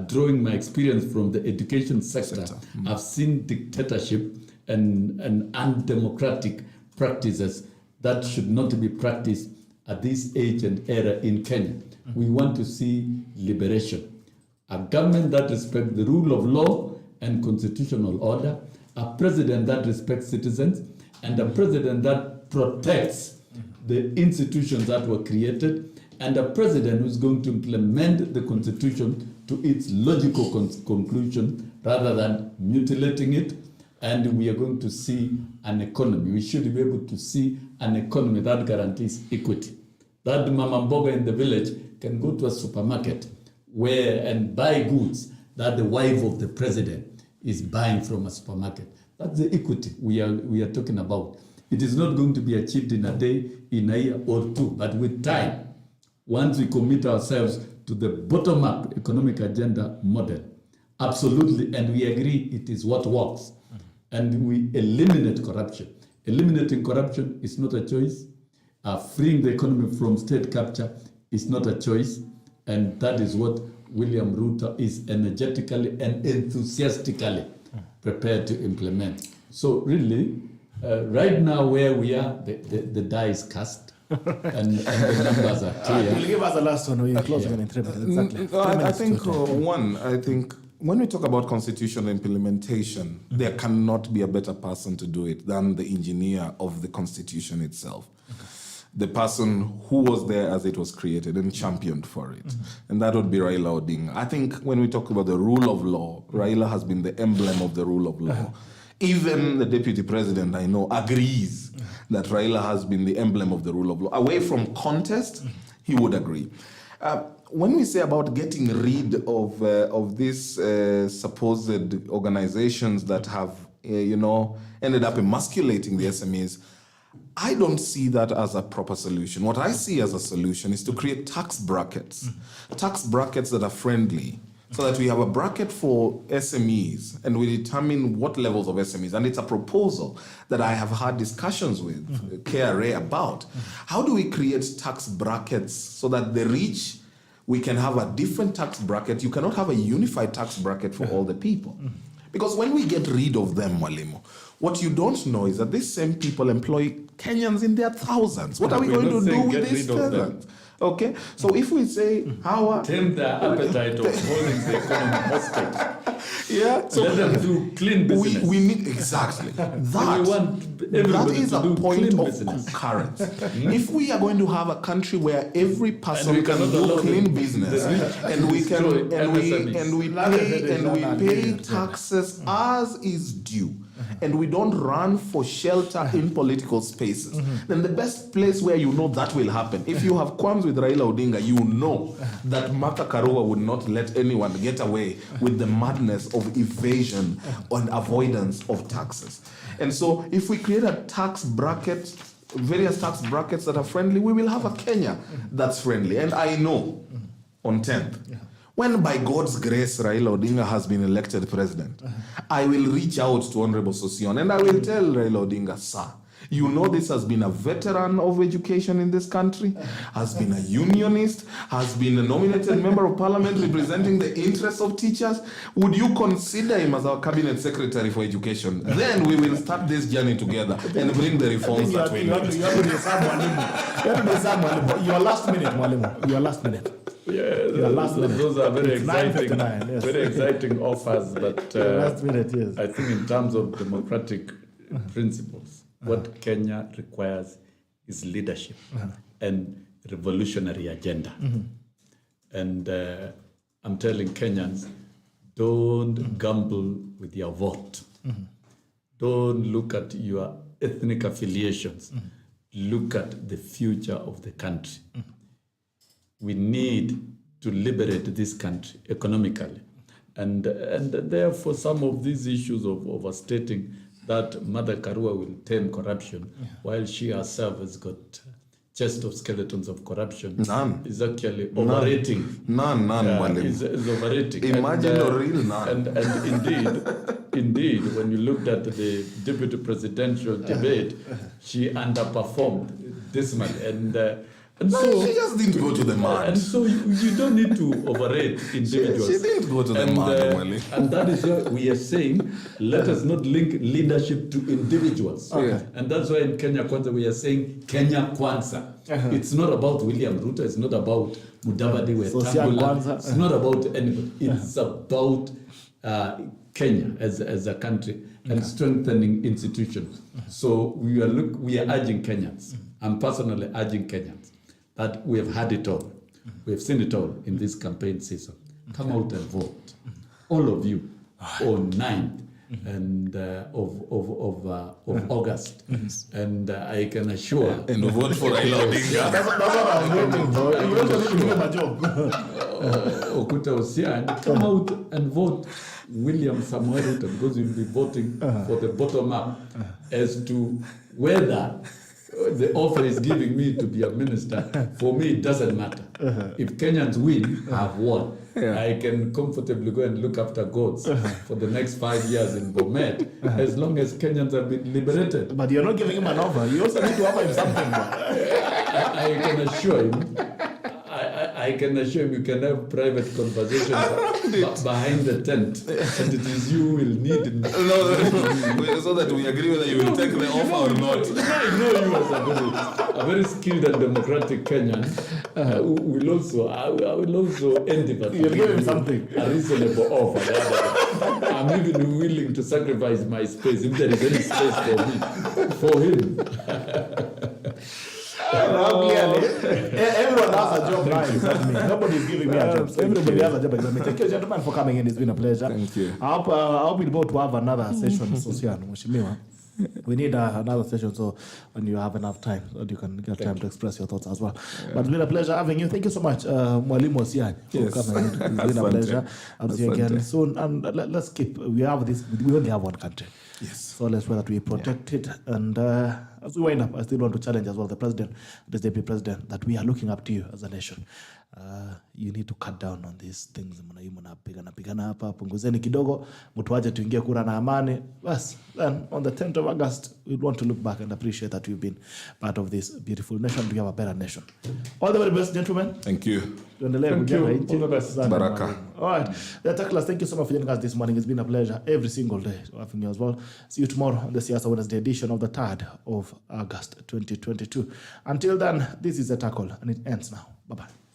Drawing my experience from the education sector, I've seen dictatorship and undemocratic practices that should not be practiced at this age and era in Kenya. We want to see liberation. A government that respects the rule of law and constitutional order, a president that respects citizens, and a president that protects the institutions that were created, and a president who's going to implement the constitution to its logical conclusion rather than mutilating it. And we are going to see an economy. We should be able to see an economy that guarantees equity. That mama mboga in the village can go to a supermarket and buy goods that the wife of the president is buying from a supermarket. That's the equity we are talking about. It is not going to be achieved in a day, in a year or two, but with time. Once we commit ourselves to the bottom-up economic agenda model, absolutely, and we agree it is what works, and we eliminate corruption. Eliminating corruption is not a choice. Freeing the economy from state capture is not a choice, and that is what William Ruto is energetically and enthusiastically prepared to implement. So really, right now where we are, the die is cast. and the numbers are clear. Will you give us the last one? We're closing in 3 minutes. Exactly. I think when we talk about constitutional implementation, there cannot be a better person to do it than the engineer of the constitution itself. The person who was there as it was created and championed for it. And that would be Raila Odinga. I think when we talk about the rule of law, Raila has been the emblem of the rule of law. Even the deputy president, I know, agrees that Raila has been the emblem of the rule of law. Away from contest, he would agree. When we say about getting rid of these supposed organizations that have, ended up emasculating the SMEs, I don't see that as a proper solution. What I see as a solution is to create tax brackets that are friendly, so that we have a bracket for SMEs and we determine what levels of SMEs. And it's a proposal that I have had discussions with KRA about. How do we create tax brackets so that the rich, we can have a different tax bracket? You cannot have a unified tax bracket for all the people. Because when we get rid of them, Mwalimu, what you don't know is that these same people employ Kenyans in their thousands. What are we going to do with these thousands? Okay, so if we say how tame their appetite of holding the economy hostage. Yeah, so let them do clean business. We need exactly that. That is a point of concurrence. If we are going to have a country where every person can do clean business, and we pay taxes as is due, and we don't run for shelter in political spaces, then the best place where you know that will happen, if you have qualms with Raila Odinga, you know that Martha Karua would not let anyone get away with the madness of evasion and avoidance of taxes. And so if we create a tax bracket, various tax brackets that are friendly, we will have a Kenya that's friendly. And I know on 10th, when by God's grace Raila Odinga has been elected president, I will reach out to Honorable SOSSION and I will tell Raila Odinga, sir, you know this has been a veteran of education in this country, has been a unionist, has been a nominated member of parliament representing the interests of teachers. Would you consider him as our cabinet secretary for education? Then we will start this journey together and bring the reforms that we need. You have to do some, Your last minute, Mwalimu. Your last minute. Those are very exciting, very exciting offers. But last minute, yes. I think in terms of democratic principles, what Kenya requires is leadership and revolutionary agenda. And I'm telling Kenyans, don't gamble with your vote. Don't look at your ethnic affiliations. Look at the future of the country. We need to liberate this country economically. And therefore, some of these issues of overstating that Mother Karua will tame corruption while she herself has got chest of skeletons of corruption is actually overrating. None, is overrating. Imagine a real none. And indeed, when you looked at the deputy presidential debate, she underperformed dismally. And And No, so she just didn't go to the man. And so you don't need to overrate individuals. She didn't go to the man. And that is why we are saying, let us not link leadership to individuals. Okay. And that's why in Kenya Kwanza we are saying Kenya Kwanza. It's not about William Ruto. It's not about Mudavadi Wetangula. It's not about anybody. It's about Kenya as a country and strengthening institutions. So we are urging Kenyans. I'm personally urging Kenyans that we have had it all. We have seen it all in this campaign season. Come out and vote. All of you on 9th and of August. And I can assure... And vote for Raila Odinga. That's what I'm waiting for. You also need to do my job. Okuta OSIANY, come out and vote William Samuel Ruto, because you'll be voting for the bottom up as to whether the offer is giving me to be a minister. For me, it doesn't matter. If Kenyans win, I've won. I can comfortably go and look after goats for the next 5 years in Bomet, as long as Kenyans have been liberated. But you're not giving him an offer. You also need to offer him something. I can assure him. I can assure him you can have private conversations behind the tent, and it is you who will need. No, so that we agree whether you will take the offer or not. I know you as a very skilled and democratic Kenyan who will also, I will also endeavor to You'll give him something. a reasonable offer. I'm even willing to sacrifice my space if there is any space for him. Everyone has a job now except me. Nobody's giving me a job. So everybody has a job except me. Thank you, gentlemen, for coming in. It's been a pleasure. Thank you. I hope we're about to have another session, SOSSION. Mheshimiwa. We need another session, so when you have enough time, so you can get time to express your thoughts as well. But it's been a pleasure having you. Thank you so much, Mwalimu OSIANY, for coming in. It's been a pleasure. I'll see you again soon. And let's keep, we only have one country. Yes. So let's make that we protect it. And as we wind up, I still want to challenge as well the president, the deputy president, that we are looking up to you as a nation. You need to cut down on these things. Mnapigana hapa, punguzeni kidogo, mtuaje tuingie kura na amani. Bas, then on the 10th of August, we want to look back and appreciate that we've been part of this beautiful nation. We have a better nation. All the very best, gentlemen. Thank you. Thank you. All the best. Baraka. All right. The Tacklers, thank you so much for joining us this morning. It's been a pleasure every single day having you as well. See you tomorrow on the Siasa Wednesday edition of the 3rd of August 2022. Until then, this is The Tackle, and it ends now. Bye-bye.